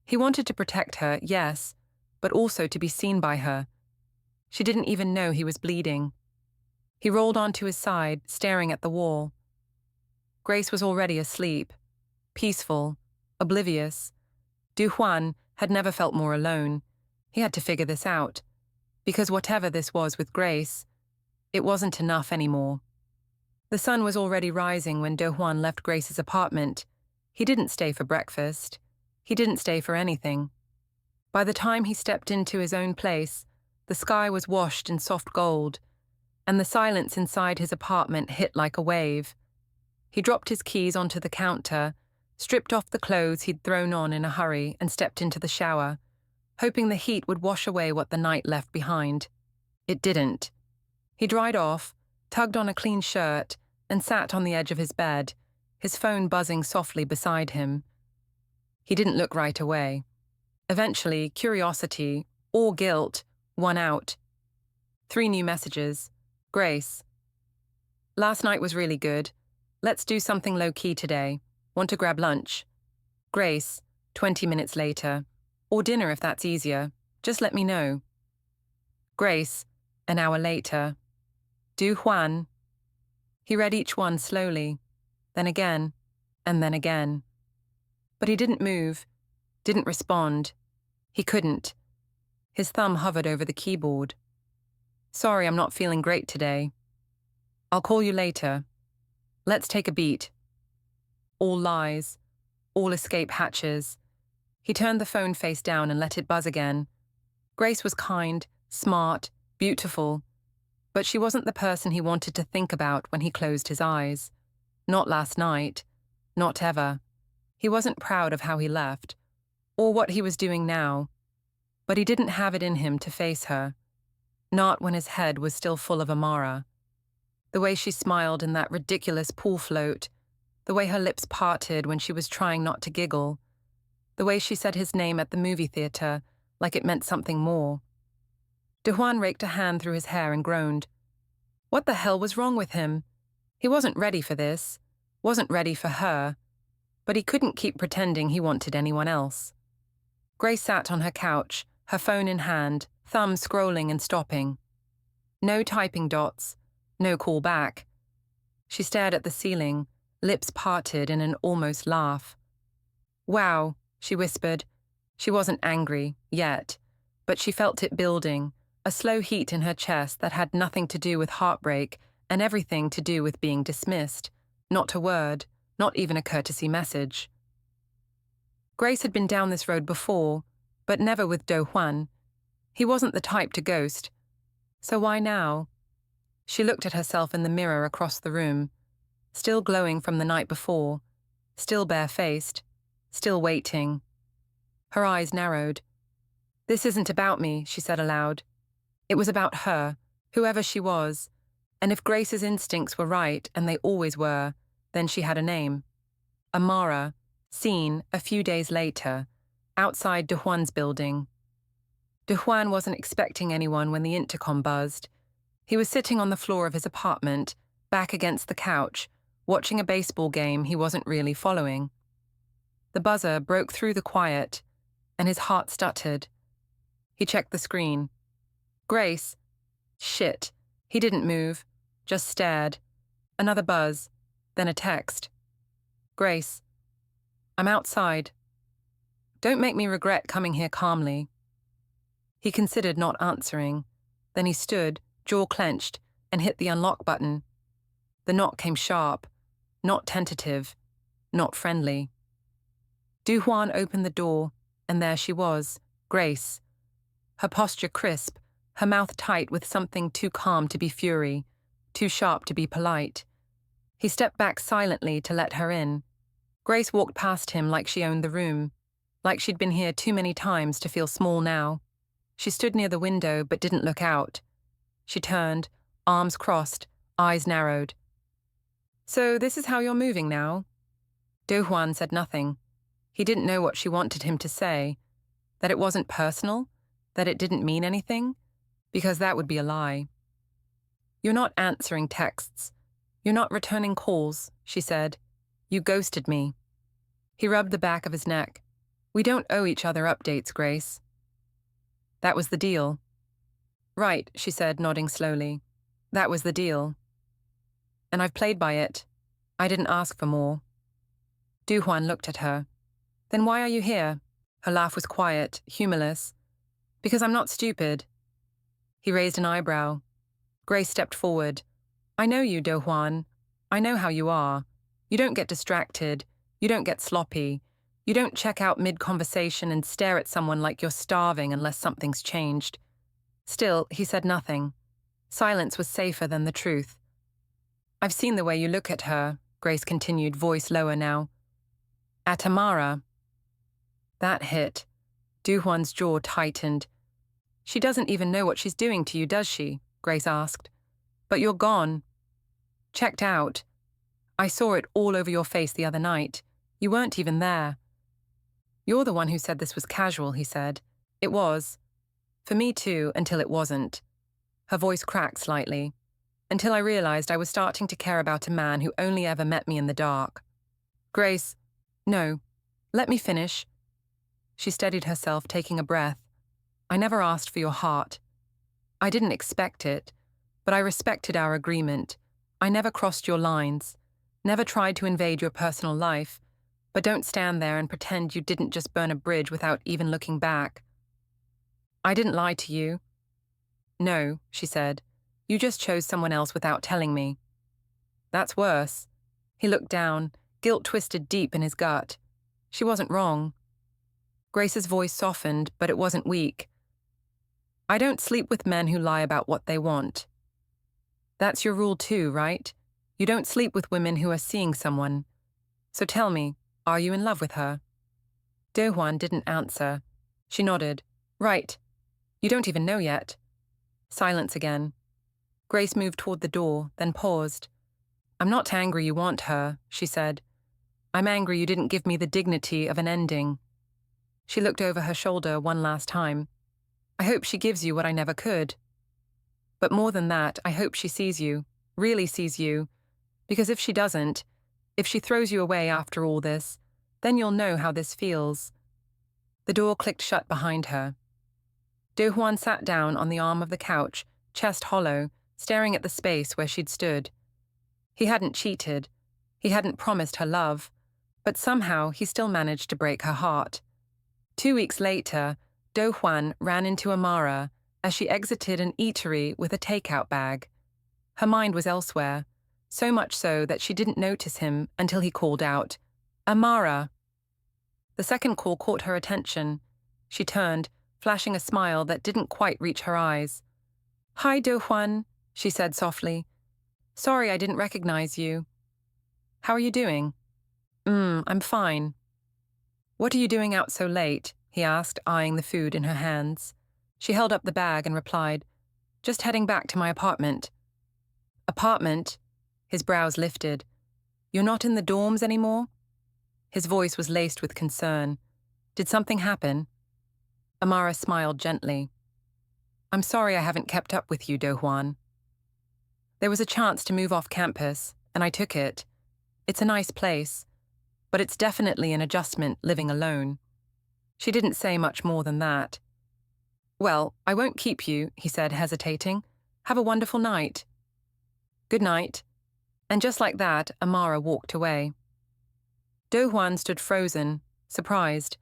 He wanted to protect her, yes, but also to be seen by her. She didn't even know he was bleeding. He rolled onto his side, staring at the wall. Grace was already asleep, peaceful, oblivious. Duhuan had never felt more alone. He had to figure this out, because whatever this was with Grace, it wasn't enough anymore. The sun was already rising when Duhuan left Grace's apartment. He didn't stay for breakfast. He didn't stay for anything. By the time he stepped into his own place, the sky was washed in soft gold, and the silence inside his apartment hit like a wave. He dropped his keys onto the counter, stripped off the clothes he'd thrown on in a hurry, and stepped into the shower, hoping the heat would wash away what the night left behind. It didn't. He dried off, tugged on a clean shirt, and sat on the edge of his bed, his phone buzzing softly beside him. He didn't look right away. Eventually, curiosity, or guilt, won out. 3 new messages. Grace. "Last night was really good. Let's do something low-key today. Want to grab lunch?" Grace, 20 minutes later. "Or dinner if that's easier. Just let me know." Grace, an hour later. "Duhuan." He read each one slowly, then again, and then again. But he didn't move, didn't respond. He couldn't. His thumb hovered over the keyboard. "Sorry, I'm not feeling great today. I'll call you later. Let's take a beat." All lies. All escape hatches. He turned the phone face down and let it buzz again. Grace was kind, smart, beautiful, but she wasn't the person he wanted to think about when he closed his eyes. Not last night. Not ever. He wasn't proud of how he left, or what he was doing now, but he didn't have it in him to face her. Not when his head was still full of Amara. The way she smiled in that ridiculous pool float, the way her lips parted when she was trying not to giggle, the way she said his name at the movie theater like it meant something more. Duhuan raked a hand through his hair and groaned. What the hell was wrong with him? He wasn't ready for this, wasn't ready for her, but he couldn't keep pretending he wanted anyone else. Grace sat on her couch, her phone in hand, thumb scrolling and stopping. No typing dots, no call back. She stared at the ceiling, lips parted in an almost laugh. Wow, she whispered. She wasn't angry, yet, but she felt it building, a slow heat in her chest that had nothing to do with heartbreak and everything to do with being dismissed. Not a word, not even a courtesy message. Grace had been down this road before, but never with Do Hwan. He wasn't the type to ghost. So why now? She looked at herself in the mirror across the room, still glowing from the night before, still barefaced, still waiting. Her eyes narrowed. This isn't about me, she said aloud. It was about her, whoever she was, and if Grace's instincts were right, and they always were, then she had a name. Amara, seen a few days later, outside Duhuan's building. Duhuan wasn't expecting anyone when the intercom buzzed. He was sitting on the floor of his apartment, back against the couch, watching a baseball game he wasn't really following. The buzzer broke through the quiet, and his heart stuttered. He checked the screen. Grace. Shit. He didn't move, just stared. Another buzz, then a text. Grace. I'm outside. Don't make me regret coming here calmly. He considered not answering. Then he stood, jaw clenched, and hit the unlock button. The knock came sharp, not tentative, not friendly. Duhuan opened the door, and there she was, Grace. Her posture crisp, her mouth tight with something too calm to be fury, too sharp to be polite. He stepped back silently to let her in. Grace walked past him like she owned the room, like she'd been here too many times to feel small now. She stood near the window but didn't look out. She turned, arms crossed, eyes narrowed. So this is how you're moving now? Duhuan said nothing. He didn't know what she wanted him to say, that it wasn't personal, that it didn't mean anything, because that would be a lie. You're not answering texts. You're not returning calls, she said. You ghosted me. He rubbed the back of his neck. We don't owe each other updates, Grace. That was the deal. Right, she said, nodding slowly. That was the deal. And I've played by it. I didn't ask for more. Duhuan looked at her. Then why are you here? Her laugh was quiet, humorless. Because I'm not stupid. He raised an eyebrow. Grace stepped forward. I know you, Duhuan. I know how you are. You don't get distracted. You don't get sloppy. You don't check out mid-conversation and stare at someone like you're starving unless something's changed. Still, he said nothing. Silence was safer than the truth. I've seen the way you look at her, Grace continued, voice lower now. At Amara. That hit. Duhuan's jaw tightened. She doesn't even know what she's doing to you, does she? Grace asked. But you're gone. Checked out. I saw it all over your face the other night. You weren't even there. You're the one who said this was casual, he said. It was. For me too, until it wasn't. Her voice cracked slightly. Until I realized I was starting to care about a man who only ever met me in the dark. Grace, no. Let me finish. She steadied herself, taking a breath. I never asked for your heart. I didn't expect it, but I respected our agreement. I never crossed your lines, never tried to invade your personal life, but don't stand there and pretend you didn't just burn a bridge without even looking back. I didn't lie to you. No, she said. You just chose someone else without telling me. That's worse. He looked down, Guilt twisted deep in his gut. She wasn't wrong. Grace's voice softened, but it wasn't weak. I don't sleep with men who lie about what they want. That's your rule too, right? You don't sleep with women who are seeing someone. So tell me, are you in love with her? Do-hwan didn't answer. She nodded. Right. You don't even know yet. Silence again. Grace moved toward the door, then paused. I'm not angry you want her, she said. I'm angry you didn't give me the dignity of an ending. She looked over her shoulder one last time. I hope she gives you what I never could. But more than that, I hope she sees you, really sees you. Because if she doesn't, if she throws you away after all this, then you'll know how this feels. The door clicked shut behind her. Do-hwan sat down on the arm of the couch, chest hollow, staring at the space where she'd stood. He hadn't cheated. He hadn't promised her love. But somehow he still managed to break her heart. 2 weeks later, Do-hwan ran into Amara as she exited an eatery with a takeout bag. Her mind was elsewhere, so much so that she didn't notice him until he called out, Amara! The second call caught her attention. She turned, flashing a smile that didn't quite reach her eyes. Hi, Do-hwan, she said softly. Sorry I didn't recognize you. How are you doing? I'm fine. What are you doing out so late? He asked, eyeing the food in her hands. She held up the bag and replied, Just heading back to my apartment. Apartment? His brows lifted. You're not in the dorms anymore? His voice was laced with concern. Did something happen? Amara smiled gently. I'm sorry I haven't kept up with you, Do-hwan. There was a chance to move off campus, and I took it. It's a nice place, but it's definitely an adjustment living alone. She didn't say much more than that. Well, I won't keep you, he said, hesitating. Have a wonderful night. Good night. And just like that, Amara walked away. Do-hwan stood frozen, surprised.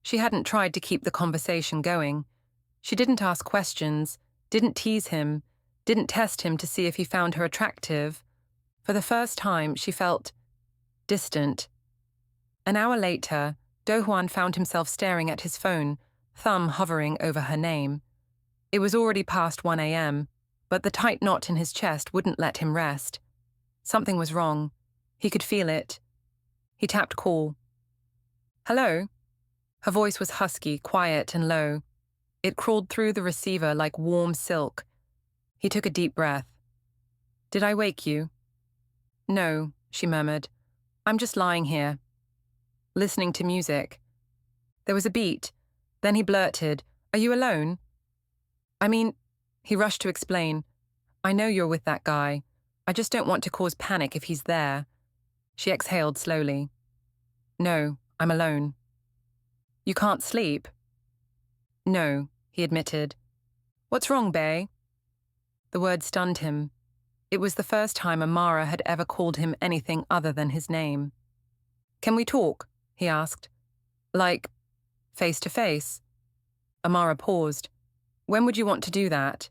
She hadn't tried to keep the conversation going. She didn't ask questions, didn't tease him, didn't test him to see if he found her attractive. For the first time, she felt distant. An hour later, Do-hwan found himself staring at his phone, thumb hovering over her name. It was already past 1 a.m., but the tight knot in his chest wouldn't let him rest. Something was wrong. He could feel it. He tapped call. Hello? Her voice was husky, quiet and low. It crawled through the receiver like warm silk. He took a deep breath. Did I wake you? No, she murmured. I'm just lying here. Listening to music. There was a beat. Then he blurted, Are you alone? I mean, he rushed to explain. I know you're with that guy. I just don't want to cause panic if he's there. She exhaled slowly. No, I'm alone. You can't sleep? No, he admitted. What's wrong, bae? The word stunned him. It was the first time Amara had ever called him anything other than his name. Can we talk? He asked. Like, face to face? Amara paused. When would you want to do that?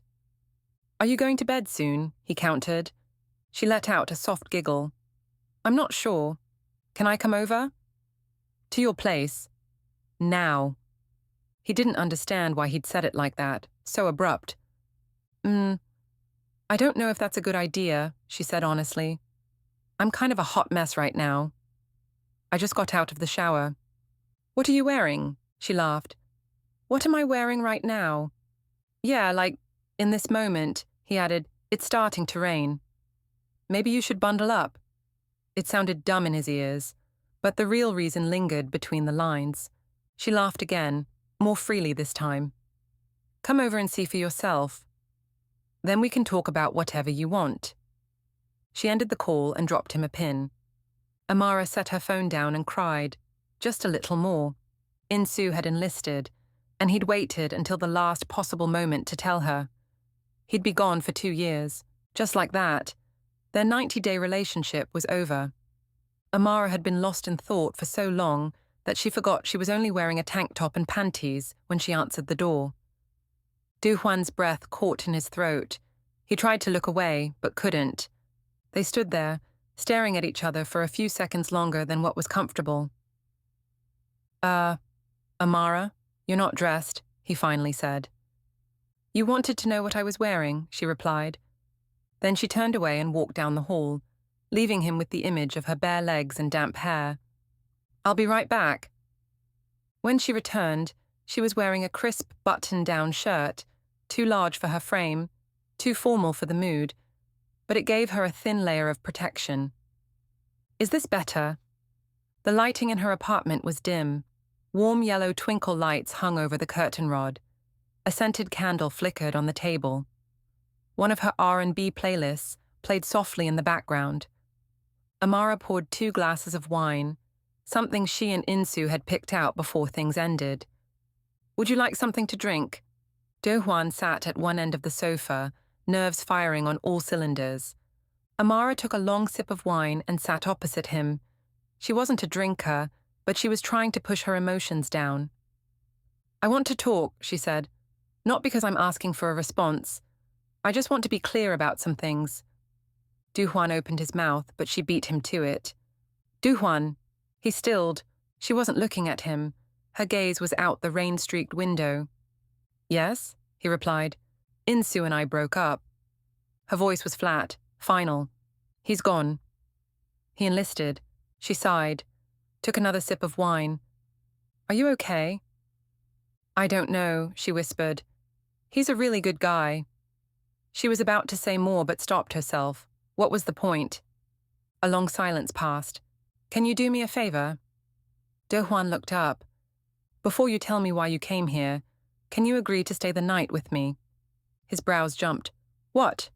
Are you going to bed soon? He countered. She let out a soft giggle. I'm not sure. Can I come over? To your place. Now. He didn't understand why he'd said it like that, so abrupt. I don't know if that's a good idea, she said honestly. I'm kind of a hot mess right now. I just got out of the shower. What are you wearing? She laughed. What am I wearing right now? Yeah, like, in this moment, he added, it's starting to rain. Maybe you should bundle up. It sounded dumb in his ears, but the real reason lingered between the lines. She laughed again, more freely this time. Come over and see for yourself. Then we can talk about whatever you want. She ended the call and dropped him a pin. Amara set her phone down and cried, just a little more. Insu had enlisted, and he'd waited until the last possible moment to tell her. He'd be gone for 2 years, just like that. Their 90-day relationship was over. Amara had been lost in thought for so long that she forgot she was only wearing a tank top and panties when she answered the door. Do-hwan's breath caught in his throat. He tried to look away, but couldn't. They stood there, staring at each other for a few seconds longer than what was comfortable. Amara, you're not dressed," he finally said. "You wanted to know what I was wearing," she replied. Then she turned away and walked down the hall, leaving him with the image of her bare legs and damp hair. "I'll be right back." When she returned, she was wearing a crisp button-down shirt, too large for her frame, too formal for the mood, but it gave her a thin layer of protection. "Is this better?" The lighting in her apartment was dim. Warm yellow twinkle lights hung over the curtain rod. A scented candle flickered on the table. One of her R&B playlists played softly in the background. Amara poured 2 glasses of wine, something she and Insu had picked out before things ended. "Would you like something to drink?" Do-hwan sat at one end of the sofa, nerves firing on all cylinders. Amara took a long sip of wine and sat opposite him. She wasn't a drinker, but she was trying to push her emotions down. "I want to talk," she said. "Not because I'm asking for a response. I just want to be clear about some things." Do-hwan opened his mouth, but she beat him to it. "Do-hwan." He stilled. She wasn't looking at him. Her gaze was out the rain-streaked window. "Yes?" he replied. "Insu and I broke up." Her voice was flat, final. "He's gone." He enlisted. She sighed, took another sip of wine. "Are you okay?" "I don't know," she whispered. "He's a really good guy." She was about to say more but stopped herself. What was the point? A long silence passed. "Can you do me a favor?" Do-hwan looked up. "Before you tell me why you came here, can you agree to stay the night with me?" His brows jumped. "What?"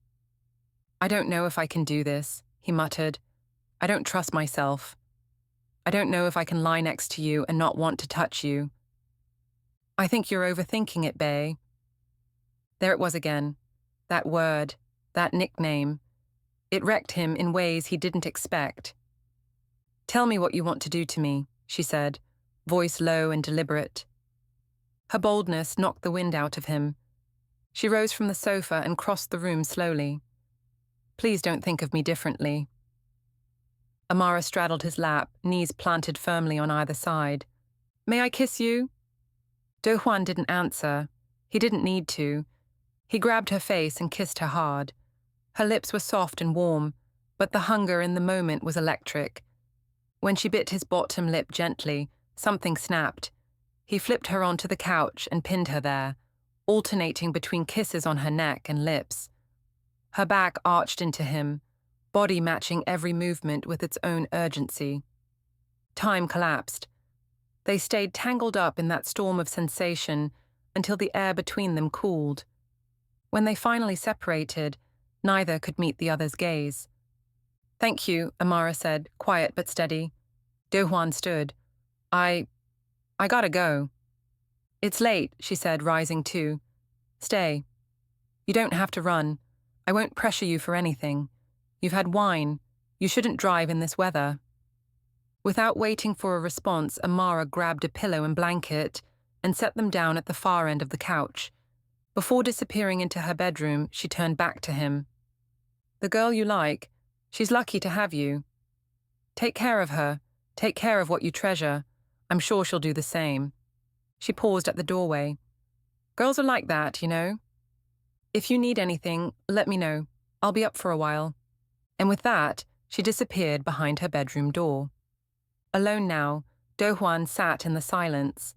"I don't know if I can do this," he muttered. "I don't trust myself. I don't know if I can lie next to you and not want to touch you." "I think you're overthinking it, bae." There it was again. That word, that nickname. It wrecked him in ways he didn't expect. "Tell me what you want to do to me," she said, voice low and deliberate. Her boldness knocked the wind out of him. She rose from the sofa and crossed the room slowly. "Please don't think of me differently." Amara straddled his lap, knees planted firmly on either side. "May I kiss you?" Do-hwan didn't answer. He didn't need to. He grabbed her face and kissed her hard. Her lips were soft and warm, but the hunger in the moment was electric. When she bit his bottom lip gently, something snapped. He flipped her onto the couch and pinned her there, alternating between kisses on her neck and lips. Her back arched into him, body matching every movement with its own urgency. Time collapsed. They stayed tangled up in that storm of sensation until the air between them cooled. When they finally separated, neither could meet the other's gaze. "Thank you," Amara said, quiet but steady. Do-hwan stood. I gotta go." "It's late," she said, rising too. "Stay. You don't have to run. I won't pressure you for anything. You've had wine. You shouldn't drive in this weather." Without waiting for a response, Amara grabbed a pillow and blanket and set them down at the far end of the couch. Before disappearing into her bedroom, she turned back to him. "The girl you like, she's lucky to have you. Take care of her. Take care of what you treasure. I'm sure she'll do the same." She paused at the doorway. "Girls are like that, you know. If you need anything, let me know. I'll be up for a while." And with that, she disappeared behind her bedroom door. Alone now, Do-hwan sat in the silence.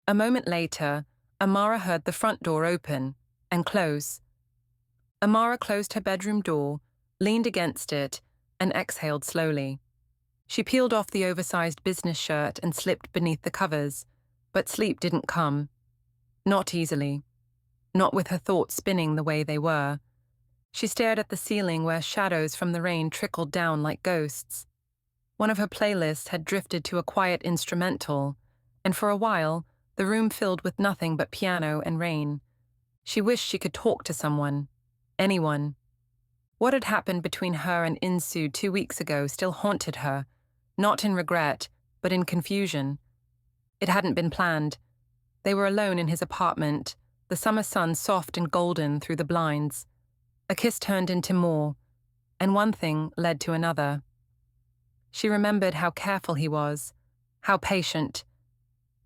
A moment later, Amara heard the front door open and close. Amara closed her bedroom door, leaned against it, and exhaled slowly. She peeled off the oversized business shirt and slipped beneath the covers, but sleep didn't come. Not easily. Not with her thoughts spinning the way they were. She stared at the ceiling where shadows from the rain trickled down like ghosts. One of her playlists had drifted to a quiet instrumental, and for a while, the room filled with nothing but piano and rain. She wished she could talk to someone. Anyone. What had happened between her and Insu 2 weeks ago still haunted her, not in regret, but in confusion. It hadn't been planned. They were alone in his apartment, the summer sun soft and golden through the blinds. A kiss turned into more, and one thing led to another. She remembered how careful he was, how patient.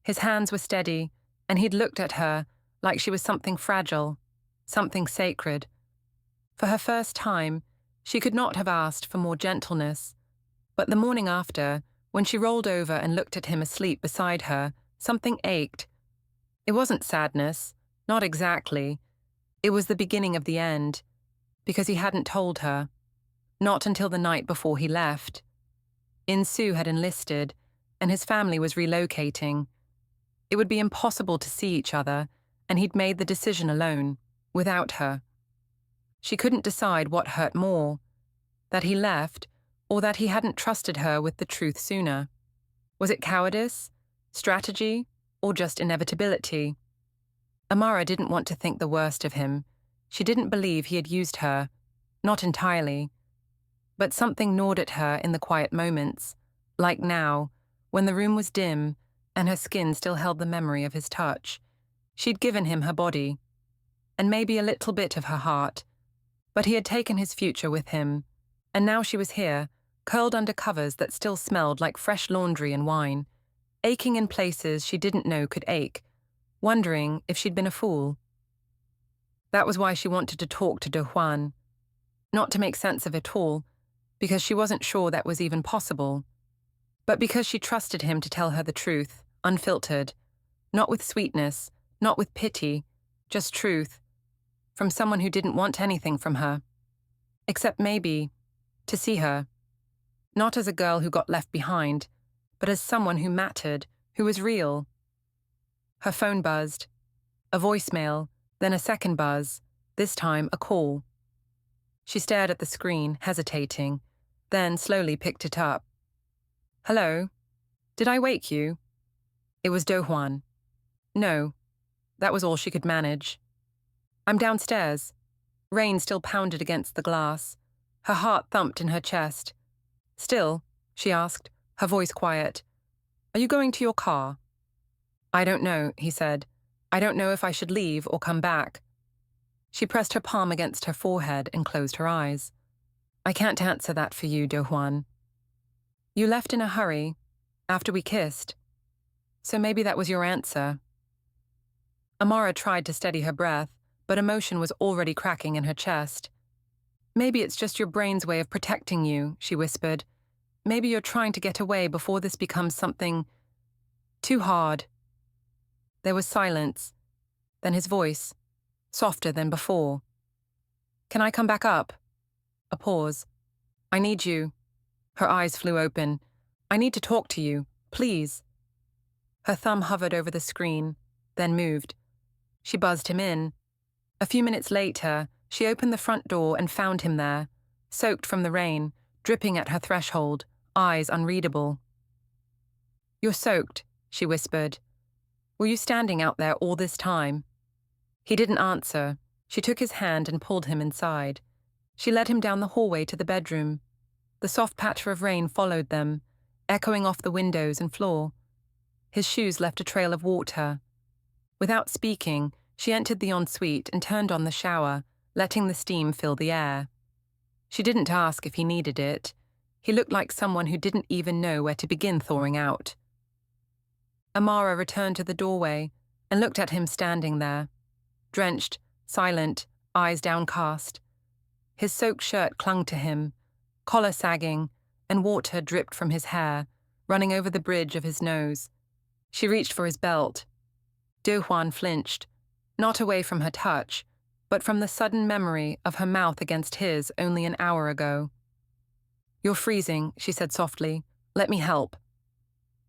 His hands were steady, and he'd looked at her like she was something fragile, something sacred. For her first time, she could not have asked for more gentleness, but the morning after, when she rolled over and looked at him asleep beside her, something ached. It wasn't sadness, not exactly. It was the beginning of the end, because he hadn't told her. Not until the night before he left. Insu had enlisted, and his family was relocating. It would be impossible to see each other, and he'd made the decision alone, without her. She couldn't decide what hurt more, that he left, or that he hadn't trusted her with the truth sooner. Was it cowardice, strategy, or just inevitability? Amara didn't want to think the worst of him. She didn't believe he had used her, not entirely. But something gnawed at her in the quiet moments, like now, when the room was dim and her skin still held the memory of his touch. She'd given him her body, and maybe a little bit of her heart, but he had taken his future with him, and now she was here, curled under covers that still smelled like fresh laundry and wine, aching in places she didn't know could ache, wondering if she'd been a fool. That was why she wanted to talk to Do Hwan. Not to make sense of it all, because she wasn't sure that was even possible, but because she trusted him to tell her the truth, unfiltered, not with sweetness, not with pity, just truth, from someone who didn't want anything from her, except maybe to see her, not as a girl who got left behind, but as someone who mattered, who was real. Her phone buzzed. A voicemail, then a second buzz, this time a call. She stared at the screen, hesitating, then slowly picked it up. "Hello? Did I wake you?" It was Do Hwan. No, that was all she could manage. "I'm downstairs." Rain still pounded against the glass. Her heart thumped in her chest. "Still?" she asked, her voice quiet. "Are you going to your car?" "I don't know," he said. "I don't know if I should leave or come back." She pressed her palm against her forehead and closed her eyes. "I can't answer that for you, Do Hwan. You left in a hurry, after we kissed. So maybe that was your answer." Amara tried to steady her breath, but emotion was already cracking in her chest. "Maybe it's just your brain's way of protecting you," she whispered. "Maybe you're trying to get away before this becomes something too hard." There was silence, then his voice, softer than before. "Can I come back up?" A pause. "I need you." Her eyes flew open. "I need to talk to you, please." Her thumb hovered over the screen, then moved. She buzzed him in. A few minutes later, she opened the front door and found him there, soaked from the rain, dripping at her threshold, eyes unreadable. "You're soaked," she whispered. "Were you standing out there all this time?" He didn't answer. She took his hand and pulled him inside. She led him down the hallway to the bedroom. The soft patter of rain followed them, echoing off the windows and floor. His shoes left a trail of water. Without speaking, she entered the ensuite and turned on the shower, letting the steam fill the air. She didn't ask if he needed it. He looked like someone who didn't even know where to begin thawing out. Amara returned to the doorway and looked at him standing there, drenched, silent, eyes downcast. His soaked shirt clung to him, collar sagging, and water dripped from his hair, running over the bridge of his nose. She reached for his belt. Do Hwan flinched, not away from her touch, but from the sudden memory of her mouth against his only an hour ago. "You're freezing," she said softly. "Let me help."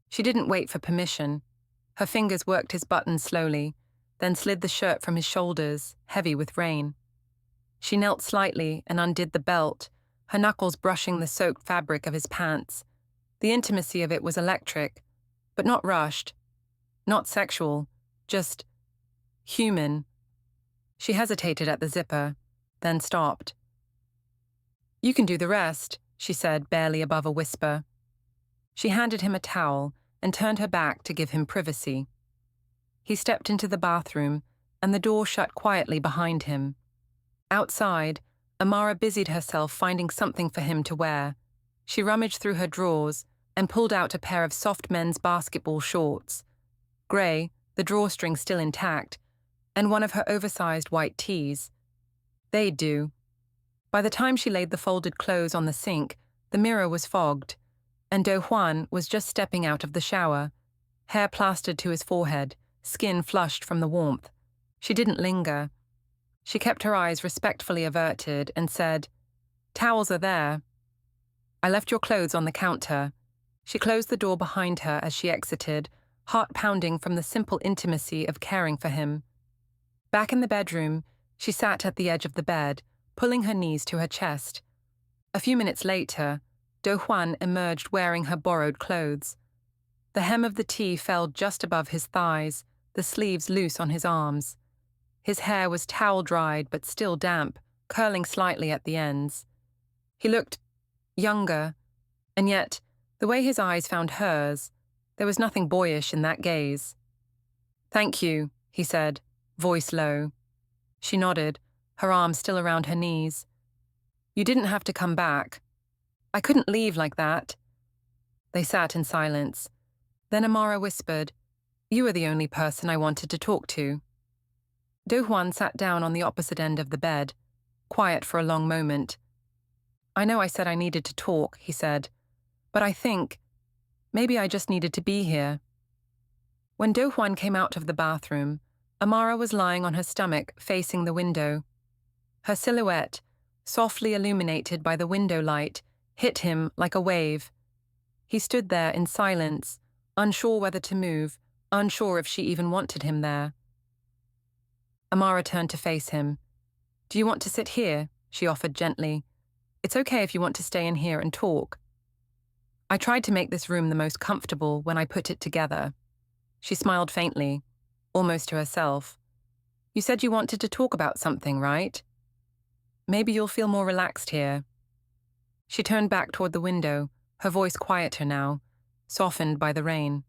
She didn't wait for permission. Her fingers worked his buttons slowly, then slid the shirt from his shoulders, heavy with rain. She knelt slightly and undid the belt, her knuckles brushing the soaked fabric of his pants. The intimacy of it was electric, but not rushed, not sexual, just human. She hesitated at the zipper, then stopped. "You can do the rest," she said, barely above a whisper. She handed him a towel and turned her back to give him privacy. He stepped into the bathroom, and the door shut quietly behind him. Outside, Amara busied herself finding something for him to wear. She rummaged through her drawers and pulled out a pair of soft men's basketball shorts. Grey, the drawstring still intact, and one of her oversized white tees. They'd do. By the time she laid the folded clothes on the sink, the mirror was fogged, and Do Hwan was just stepping out of the shower, hair plastered to his forehead, skin flushed from the warmth. She didn't linger. She kept her eyes respectfully averted and said, "Towels are there. I left your clothes on the counter." She closed the door behind her as she exited, heart pounding from the simple intimacy of caring for him. Back in the bedroom, she sat at the edge of the bed, pulling her knees to her chest. A few minutes later, Do Hwan emerged wearing her borrowed clothes. The hem of the tee fell just above his thighs, the sleeves loose on his arms. His hair was towel-dried but still damp, curling slightly at the ends. He looked younger, and yet, the way his eyes found hers, there was nothing boyish in that gaze. "Thank you," he said, voice low. She nodded, her arms still around her knees. "You didn't have to come back. I couldn't leave like that." They sat in silence. Then Amara whispered, "You are the only person I wanted to talk to." Do Hwan sat down on the opposite end of the bed, quiet for a long moment. "I know I said I needed to talk," he said, "but I think maybe I just needed to be here." When Do Hwan came out of the bathroom, Amara was lying on her stomach facing the window. Her silhouette, softly illuminated by the window light, hit him like a wave. He stood there in silence, unsure whether to move, unsure if she even wanted him there. Amara turned to face him. "Do you want to sit here?" she offered gently. "It's okay if you want to stay in here and talk." "I tried to make this room the most comfortable when I put it together." She smiled faintly, almost to herself. "You said you wanted to talk about something, right? Maybe you'll feel more relaxed here." She turned back toward the window, her voice quieter now, softened by the rain.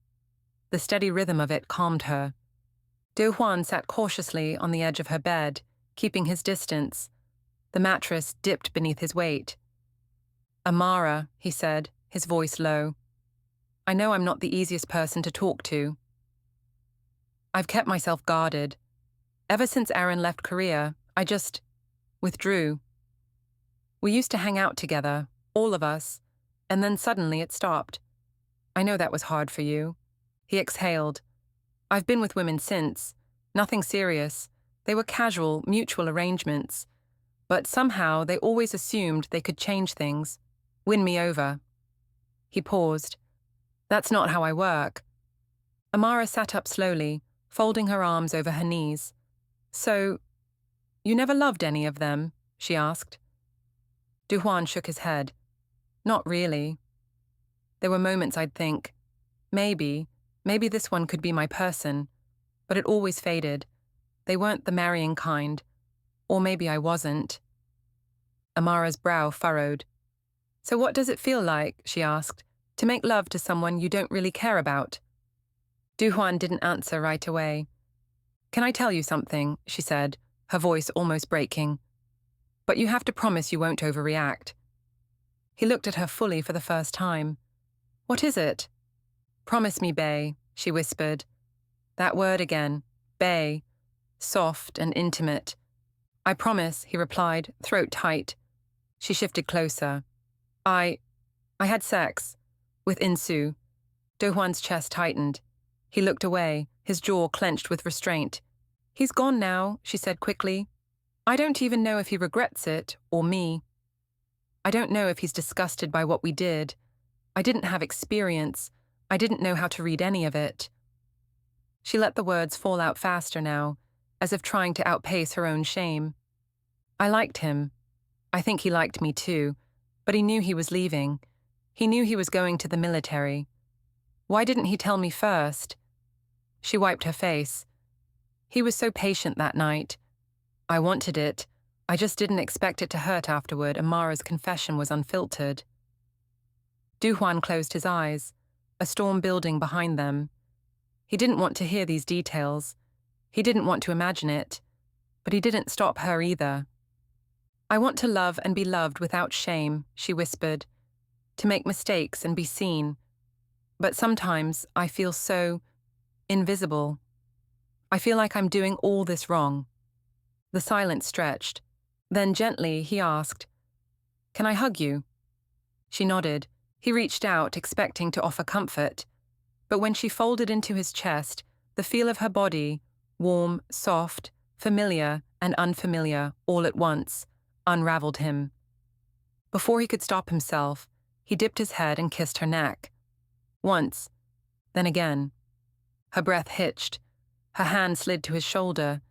The steady rhythm of it calmed her. Do Hwan sat cautiously on the edge of her bed, keeping his distance. The mattress dipped beneath his weight. "Amara," he said, his voice low. "I know I'm not the easiest person to talk to. I've kept myself guarded. Ever since Aaron left Korea, I just withdrew. We used to hang out together, all of us, and then suddenly it stopped. I know that was hard for you." He exhaled. "I've been with women since. Nothing serious. They were casual, mutual arrangements. But somehow they always assumed they could change things, win me over." He paused. "That's not how I work." Amara sat up slowly, folding her arms over her knees. "So, you never loved any of them?" she asked. Do Hwan shook his head. "Not really. There were moments I'd think, maybe this one could be my person, but it always faded. They weren't the marrying kind. Or maybe I wasn't." Amara's brow furrowed. "So what does it feel like," she asked, "to make love to someone you don't really care about?" Do Hwan didn't answer right away. "Can I tell you something?" she said, her voice almost breaking. "But you have to promise you won't overreact." He looked at her fully for the first time. "What is it?" "Promise me, bae," she whispered. That word again, bae, soft and intimate. "I promise," he replied, throat tight. She shifted closer. I had sex. With Insu." Do Hwan's chest tightened. He looked away, his jaw clenched with restraint. "He's gone now," she said quickly. "I don't even know if he regrets it, or me. I don't know if he's disgusted by what we did. I didn't have experience. I didn't know how to read any of it." She let the words fall out faster now, as if trying to outpace her own shame. "I liked him. I think he liked me too, but he knew he was leaving. He knew he was going to the military. Why didn't he tell me first?" She wiped her face. "He was so patient that night. I wanted it. I just didn't expect it to hurt afterward." Amara's confession was unfiltered. Do Hwan closed his eyes, a storm building behind them. He didn't want to hear these details. He didn't want to imagine it. But he didn't stop her either. I want to love and be loved without shame, she whispered, to make mistakes and be seen. But sometimes I feel so invisible. I feel like I'm doing all this wrong. The silence stretched. Then gently he asked, "Can I hug you?" She nodded. He reached out, expecting to offer comfort. But when she folded into his chest, the feel of her body, warm, soft, familiar and unfamiliar all at once, unraveled him. Before he could stop himself, he dipped his head and kissed her neck. Once, then again. Her breath hitched. Her hand slid to his shoulder.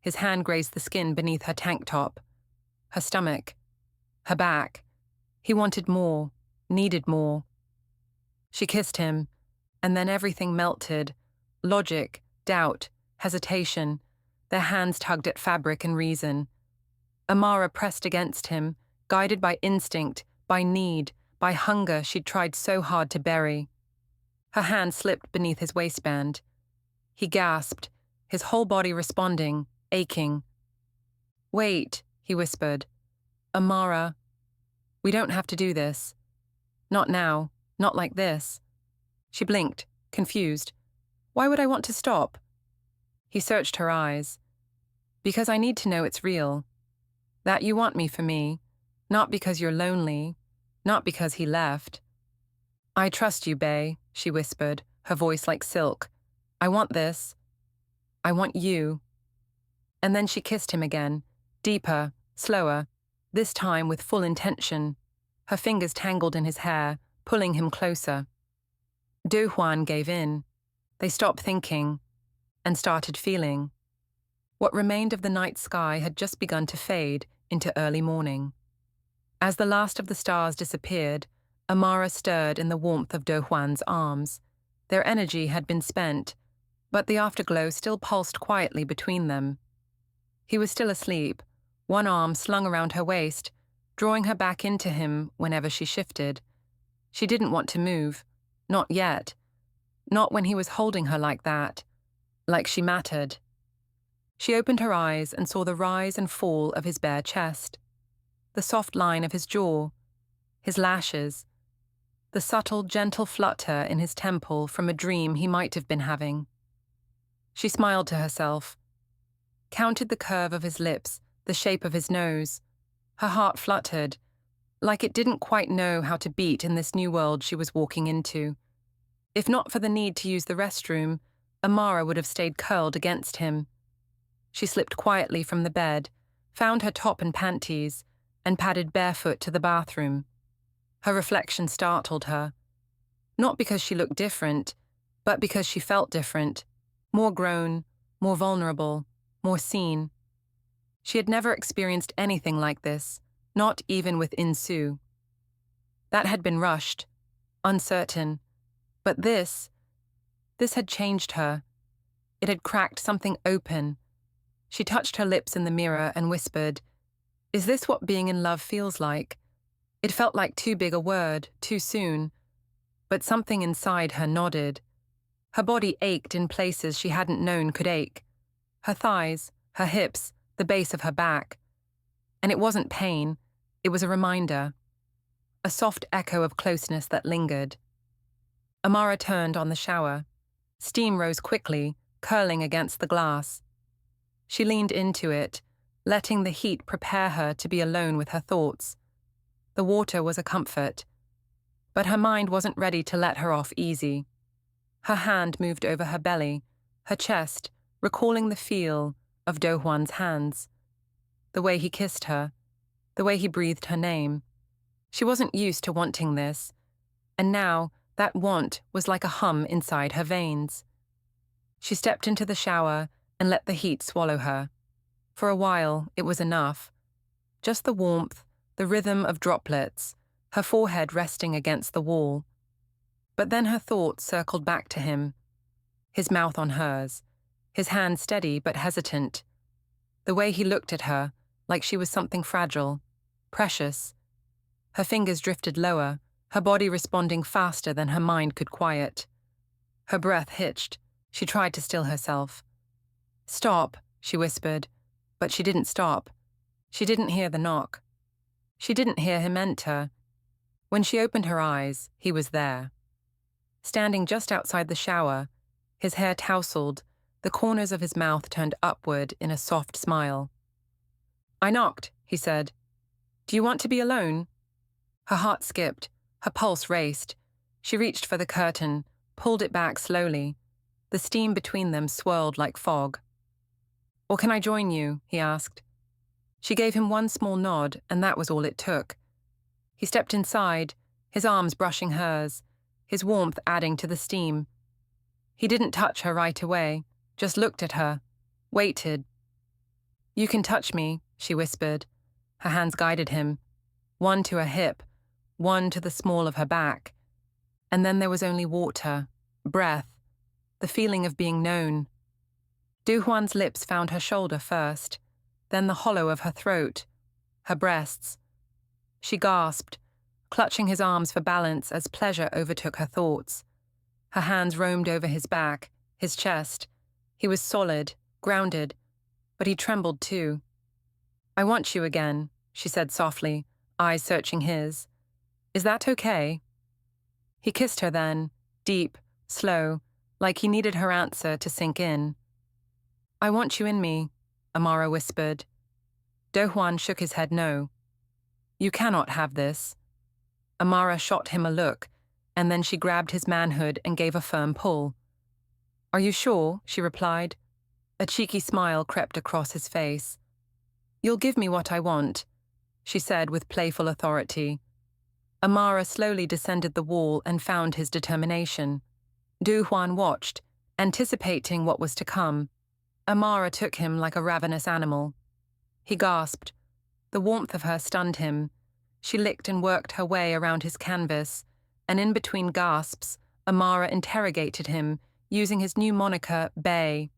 His hand grazed the skin beneath her tank top. Her stomach. Her back. He wanted more, needed more. She kissed him, and then everything melted. Logic, doubt, hesitation. Their hands tugged at fabric and reason. Amara pressed against him, guided by instinct, by need, by hunger she'd tried so hard to bury. Her hand slipped beneath his waistband. He gasped, his whole body responding, aching. "Wait," he whispered. "Amara, we don't have to do this. Not now, not like this." She blinked, confused. "Why would I want to stop?" He searched her eyes. "Because I need to know it's real. That you want me for me, not because you're lonely, not because he left." "I trust you, bae," she whispered, her voice like silk. "I want this. I want you." And then she kissed him again, deeper, slower, this time with full intention. Her fingers tangled in his hair, pulling him closer. Do Hwan gave in. They stopped thinking and started feeling. What remained of the night sky had just begun to fade into early morning. As the last of the stars disappeared, Amara stirred in the warmth of Do Hwan's arms. Their energy had been spent, but the afterglow still pulsed quietly between them. He was still asleep, one arm slung around her waist, drawing her back into him whenever she shifted. She didn't want to move, not yet. Not when he was holding her like that, like she mattered. She opened her eyes and saw the rise and fall of his bare chest, the soft line of his jaw, his lashes, the subtle, gentle flutter in his temple from a dream he might have been having. She smiled to herself, counted the curve of his lips, the shape of his nose. Her heart fluttered, like it didn't quite know how to beat in this new world she was walking into. If not for the need to use the restroom, Amara would have stayed curled against him. She slipped quietly from the bed, found her top and panties, and padded barefoot to the bathroom. Her reflection startled her. Not because she looked different, but because she felt different, more grown, more vulnerable, more seen. She had never experienced anything like this, not even with Insu. That had been rushed, uncertain, but this had changed her. It had cracked something open. She touched her lips in the mirror and whispered, "Is this what being in love feels like?" It felt like too big a word, too soon. But something inside her nodded. Her body ached in places she hadn't known could ache. Her thighs, her hips, the base of her back. And it wasn't pain, it was a reminder. A soft echo of closeness that lingered. Amara turned on the shower. Steam rose quickly, curling against the glass. She leaned into it, letting the heat prepare her to be alone with her thoughts. The water was a comfort, but her mind wasn't ready to let her off easy. Her hand moved over her belly, her chest, recalling the feel of Do Hwan's hands. The way he kissed her, the way he breathed her name. She wasn't used to wanting this, and now that want was like a hum inside her veins. She stepped into the shower and let the heat swallow her. For a while, it was enough. Just the warmth, the rhythm of droplets, her forehead resting against the wall. But then her thoughts circled back to him, his mouth on hers, his hand steady but hesitant. The way he looked at her, like she was something fragile, precious. Her fingers drifted lower, her body responding faster than her mind could quiet. Her breath hitched. She tried to still herself. "Stop," she whispered, but she didn't stop. She didn't hear the knock. She didn't hear him enter. When she opened her eyes, he was there. Standing just outside the shower, his hair tousled, the corners of his mouth turned upward in a soft smile. "I knocked," he said. "Do you want to be alone?" Her heart skipped, her pulse raced. She reached for the curtain, pulled it back slowly. The steam between them swirled like fog. "Or can I join you?" he asked. She gave him one small nod, and that was all it took. He stepped inside, his arms brushing hers, his warmth adding to the steam. He didn't touch her right away, just looked at her, waited. "You can touch me," she whispered. Her hands guided him, one to her hip, one to the small of her back. And then there was only water, breath, the feeling of being known. Duhuan's lips found her shoulder first, then the hollow of her throat, her breasts. She gasped, clutching his arms for balance as pleasure overtook her thoughts. Her hands roamed over his back, his chest. He was solid, grounded, but he trembled too. "I want you again," she said softly, eyes searching his. "Is that okay?" He kissed her then, deep, slow, like he needed her answer to sink in. "I want you in me," Amara whispered. Dohuan shook his head no. "You cannot have this." Amara shot him a look, and then she grabbed his manhood and gave a firm pull. "Are you sure?" she replied. A cheeky smile crept across his face. "You'll give me what I want," she said with playful authority. Amara slowly descended the wall and found his determination. Duhuan watched, anticipating what was to come. Amara took him like a ravenous animal. He gasped. The warmth of her stunned him. She licked and worked her way around his canvas, and in between gasps, Amara interrogated him, using his new moniker, Bay.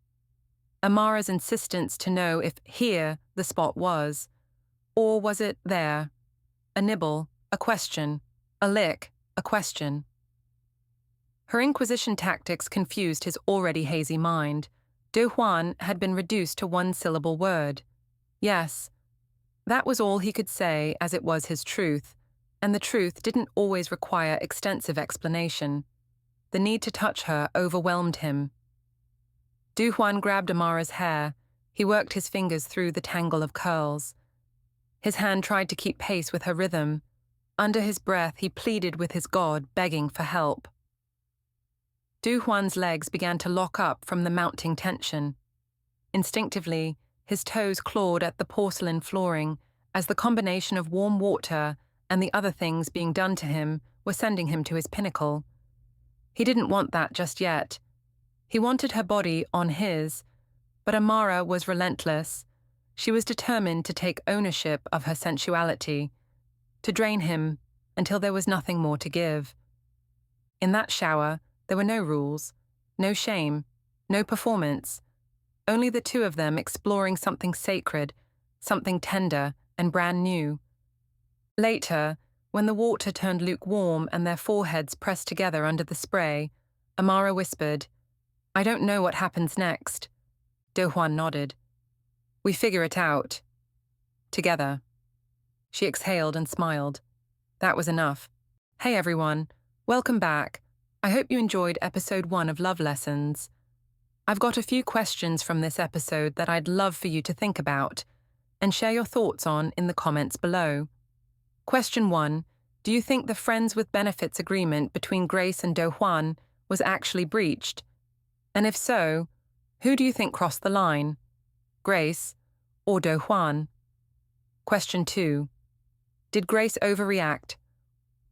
Amara's insistence to know if here the spot was, or was it there? A nibble, a question, a lick, a question. Her inquisition tactics confused his already hazy mind. Duhuan had been reduced to one-syllable word. Yes. That was all he could say, as it was his truth, and the truth didn't always require extensive explanation. The need to touch her overwhelmed him. Duhuan grabbed Amara's hair. He worked his fingers through the tangle of curls. His hand tried to keep pace with her rhythm. Under his breath, he pleaded with his god, begging for help. Duhuan's legs began to lock up from the mounting tension. Instinctively, his toes clawed at the porcelain flooring as the combination of warm water and the other things being done to him were sending him to his pinnacle. He didn't want that just yet. He wanted her body on his, but Amara was relentless. She was determined to take ownership of her sensuality, to drain him until there was nothing more to give. In that shower, there were no rules, no shame, no performance, only the two of them exploring something sacred, something tender and brand new. Later, when the water turned lukewarm and their foreheads pressed together under the spray, Amara whispered, "I don't know what happens next." Dohuan nodded. "We figure it out. Together." She exhaled and smiled. That was enough. Hey everyone, welcome back. I hope you enjoyed episode 1 of Love Lessons. I've got a few questions from this episode that I'd love for you to think about and share your thoughts on in the comments below. Question 1. Do you think the friends with benefits agreement between Grace and Dohuan was actually breached? And if so, who do you think crossed the line? Grace or Dohuan? Question 2. Did Grace overreact?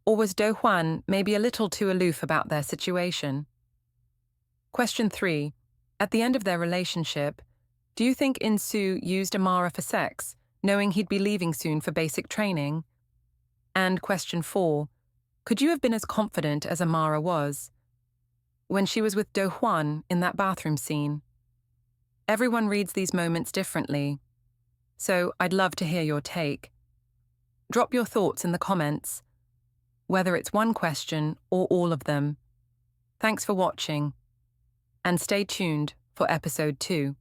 Or was Dohuan maybe a little too aloof about their situation? Question 3. At the end of their relationship, do you think Insu used Amara for sex, knowing he'd be leaving soon for basic training? And question 4. Could you have been as confident as Amara was when she was with Dohuan in that bathroom scene? Everyone reads these moments differently, so I'd love to hear your take. Drop your thoughts in the comments, whether it's one question or all of them. Thanks for watching, and stay tuned for episode 2.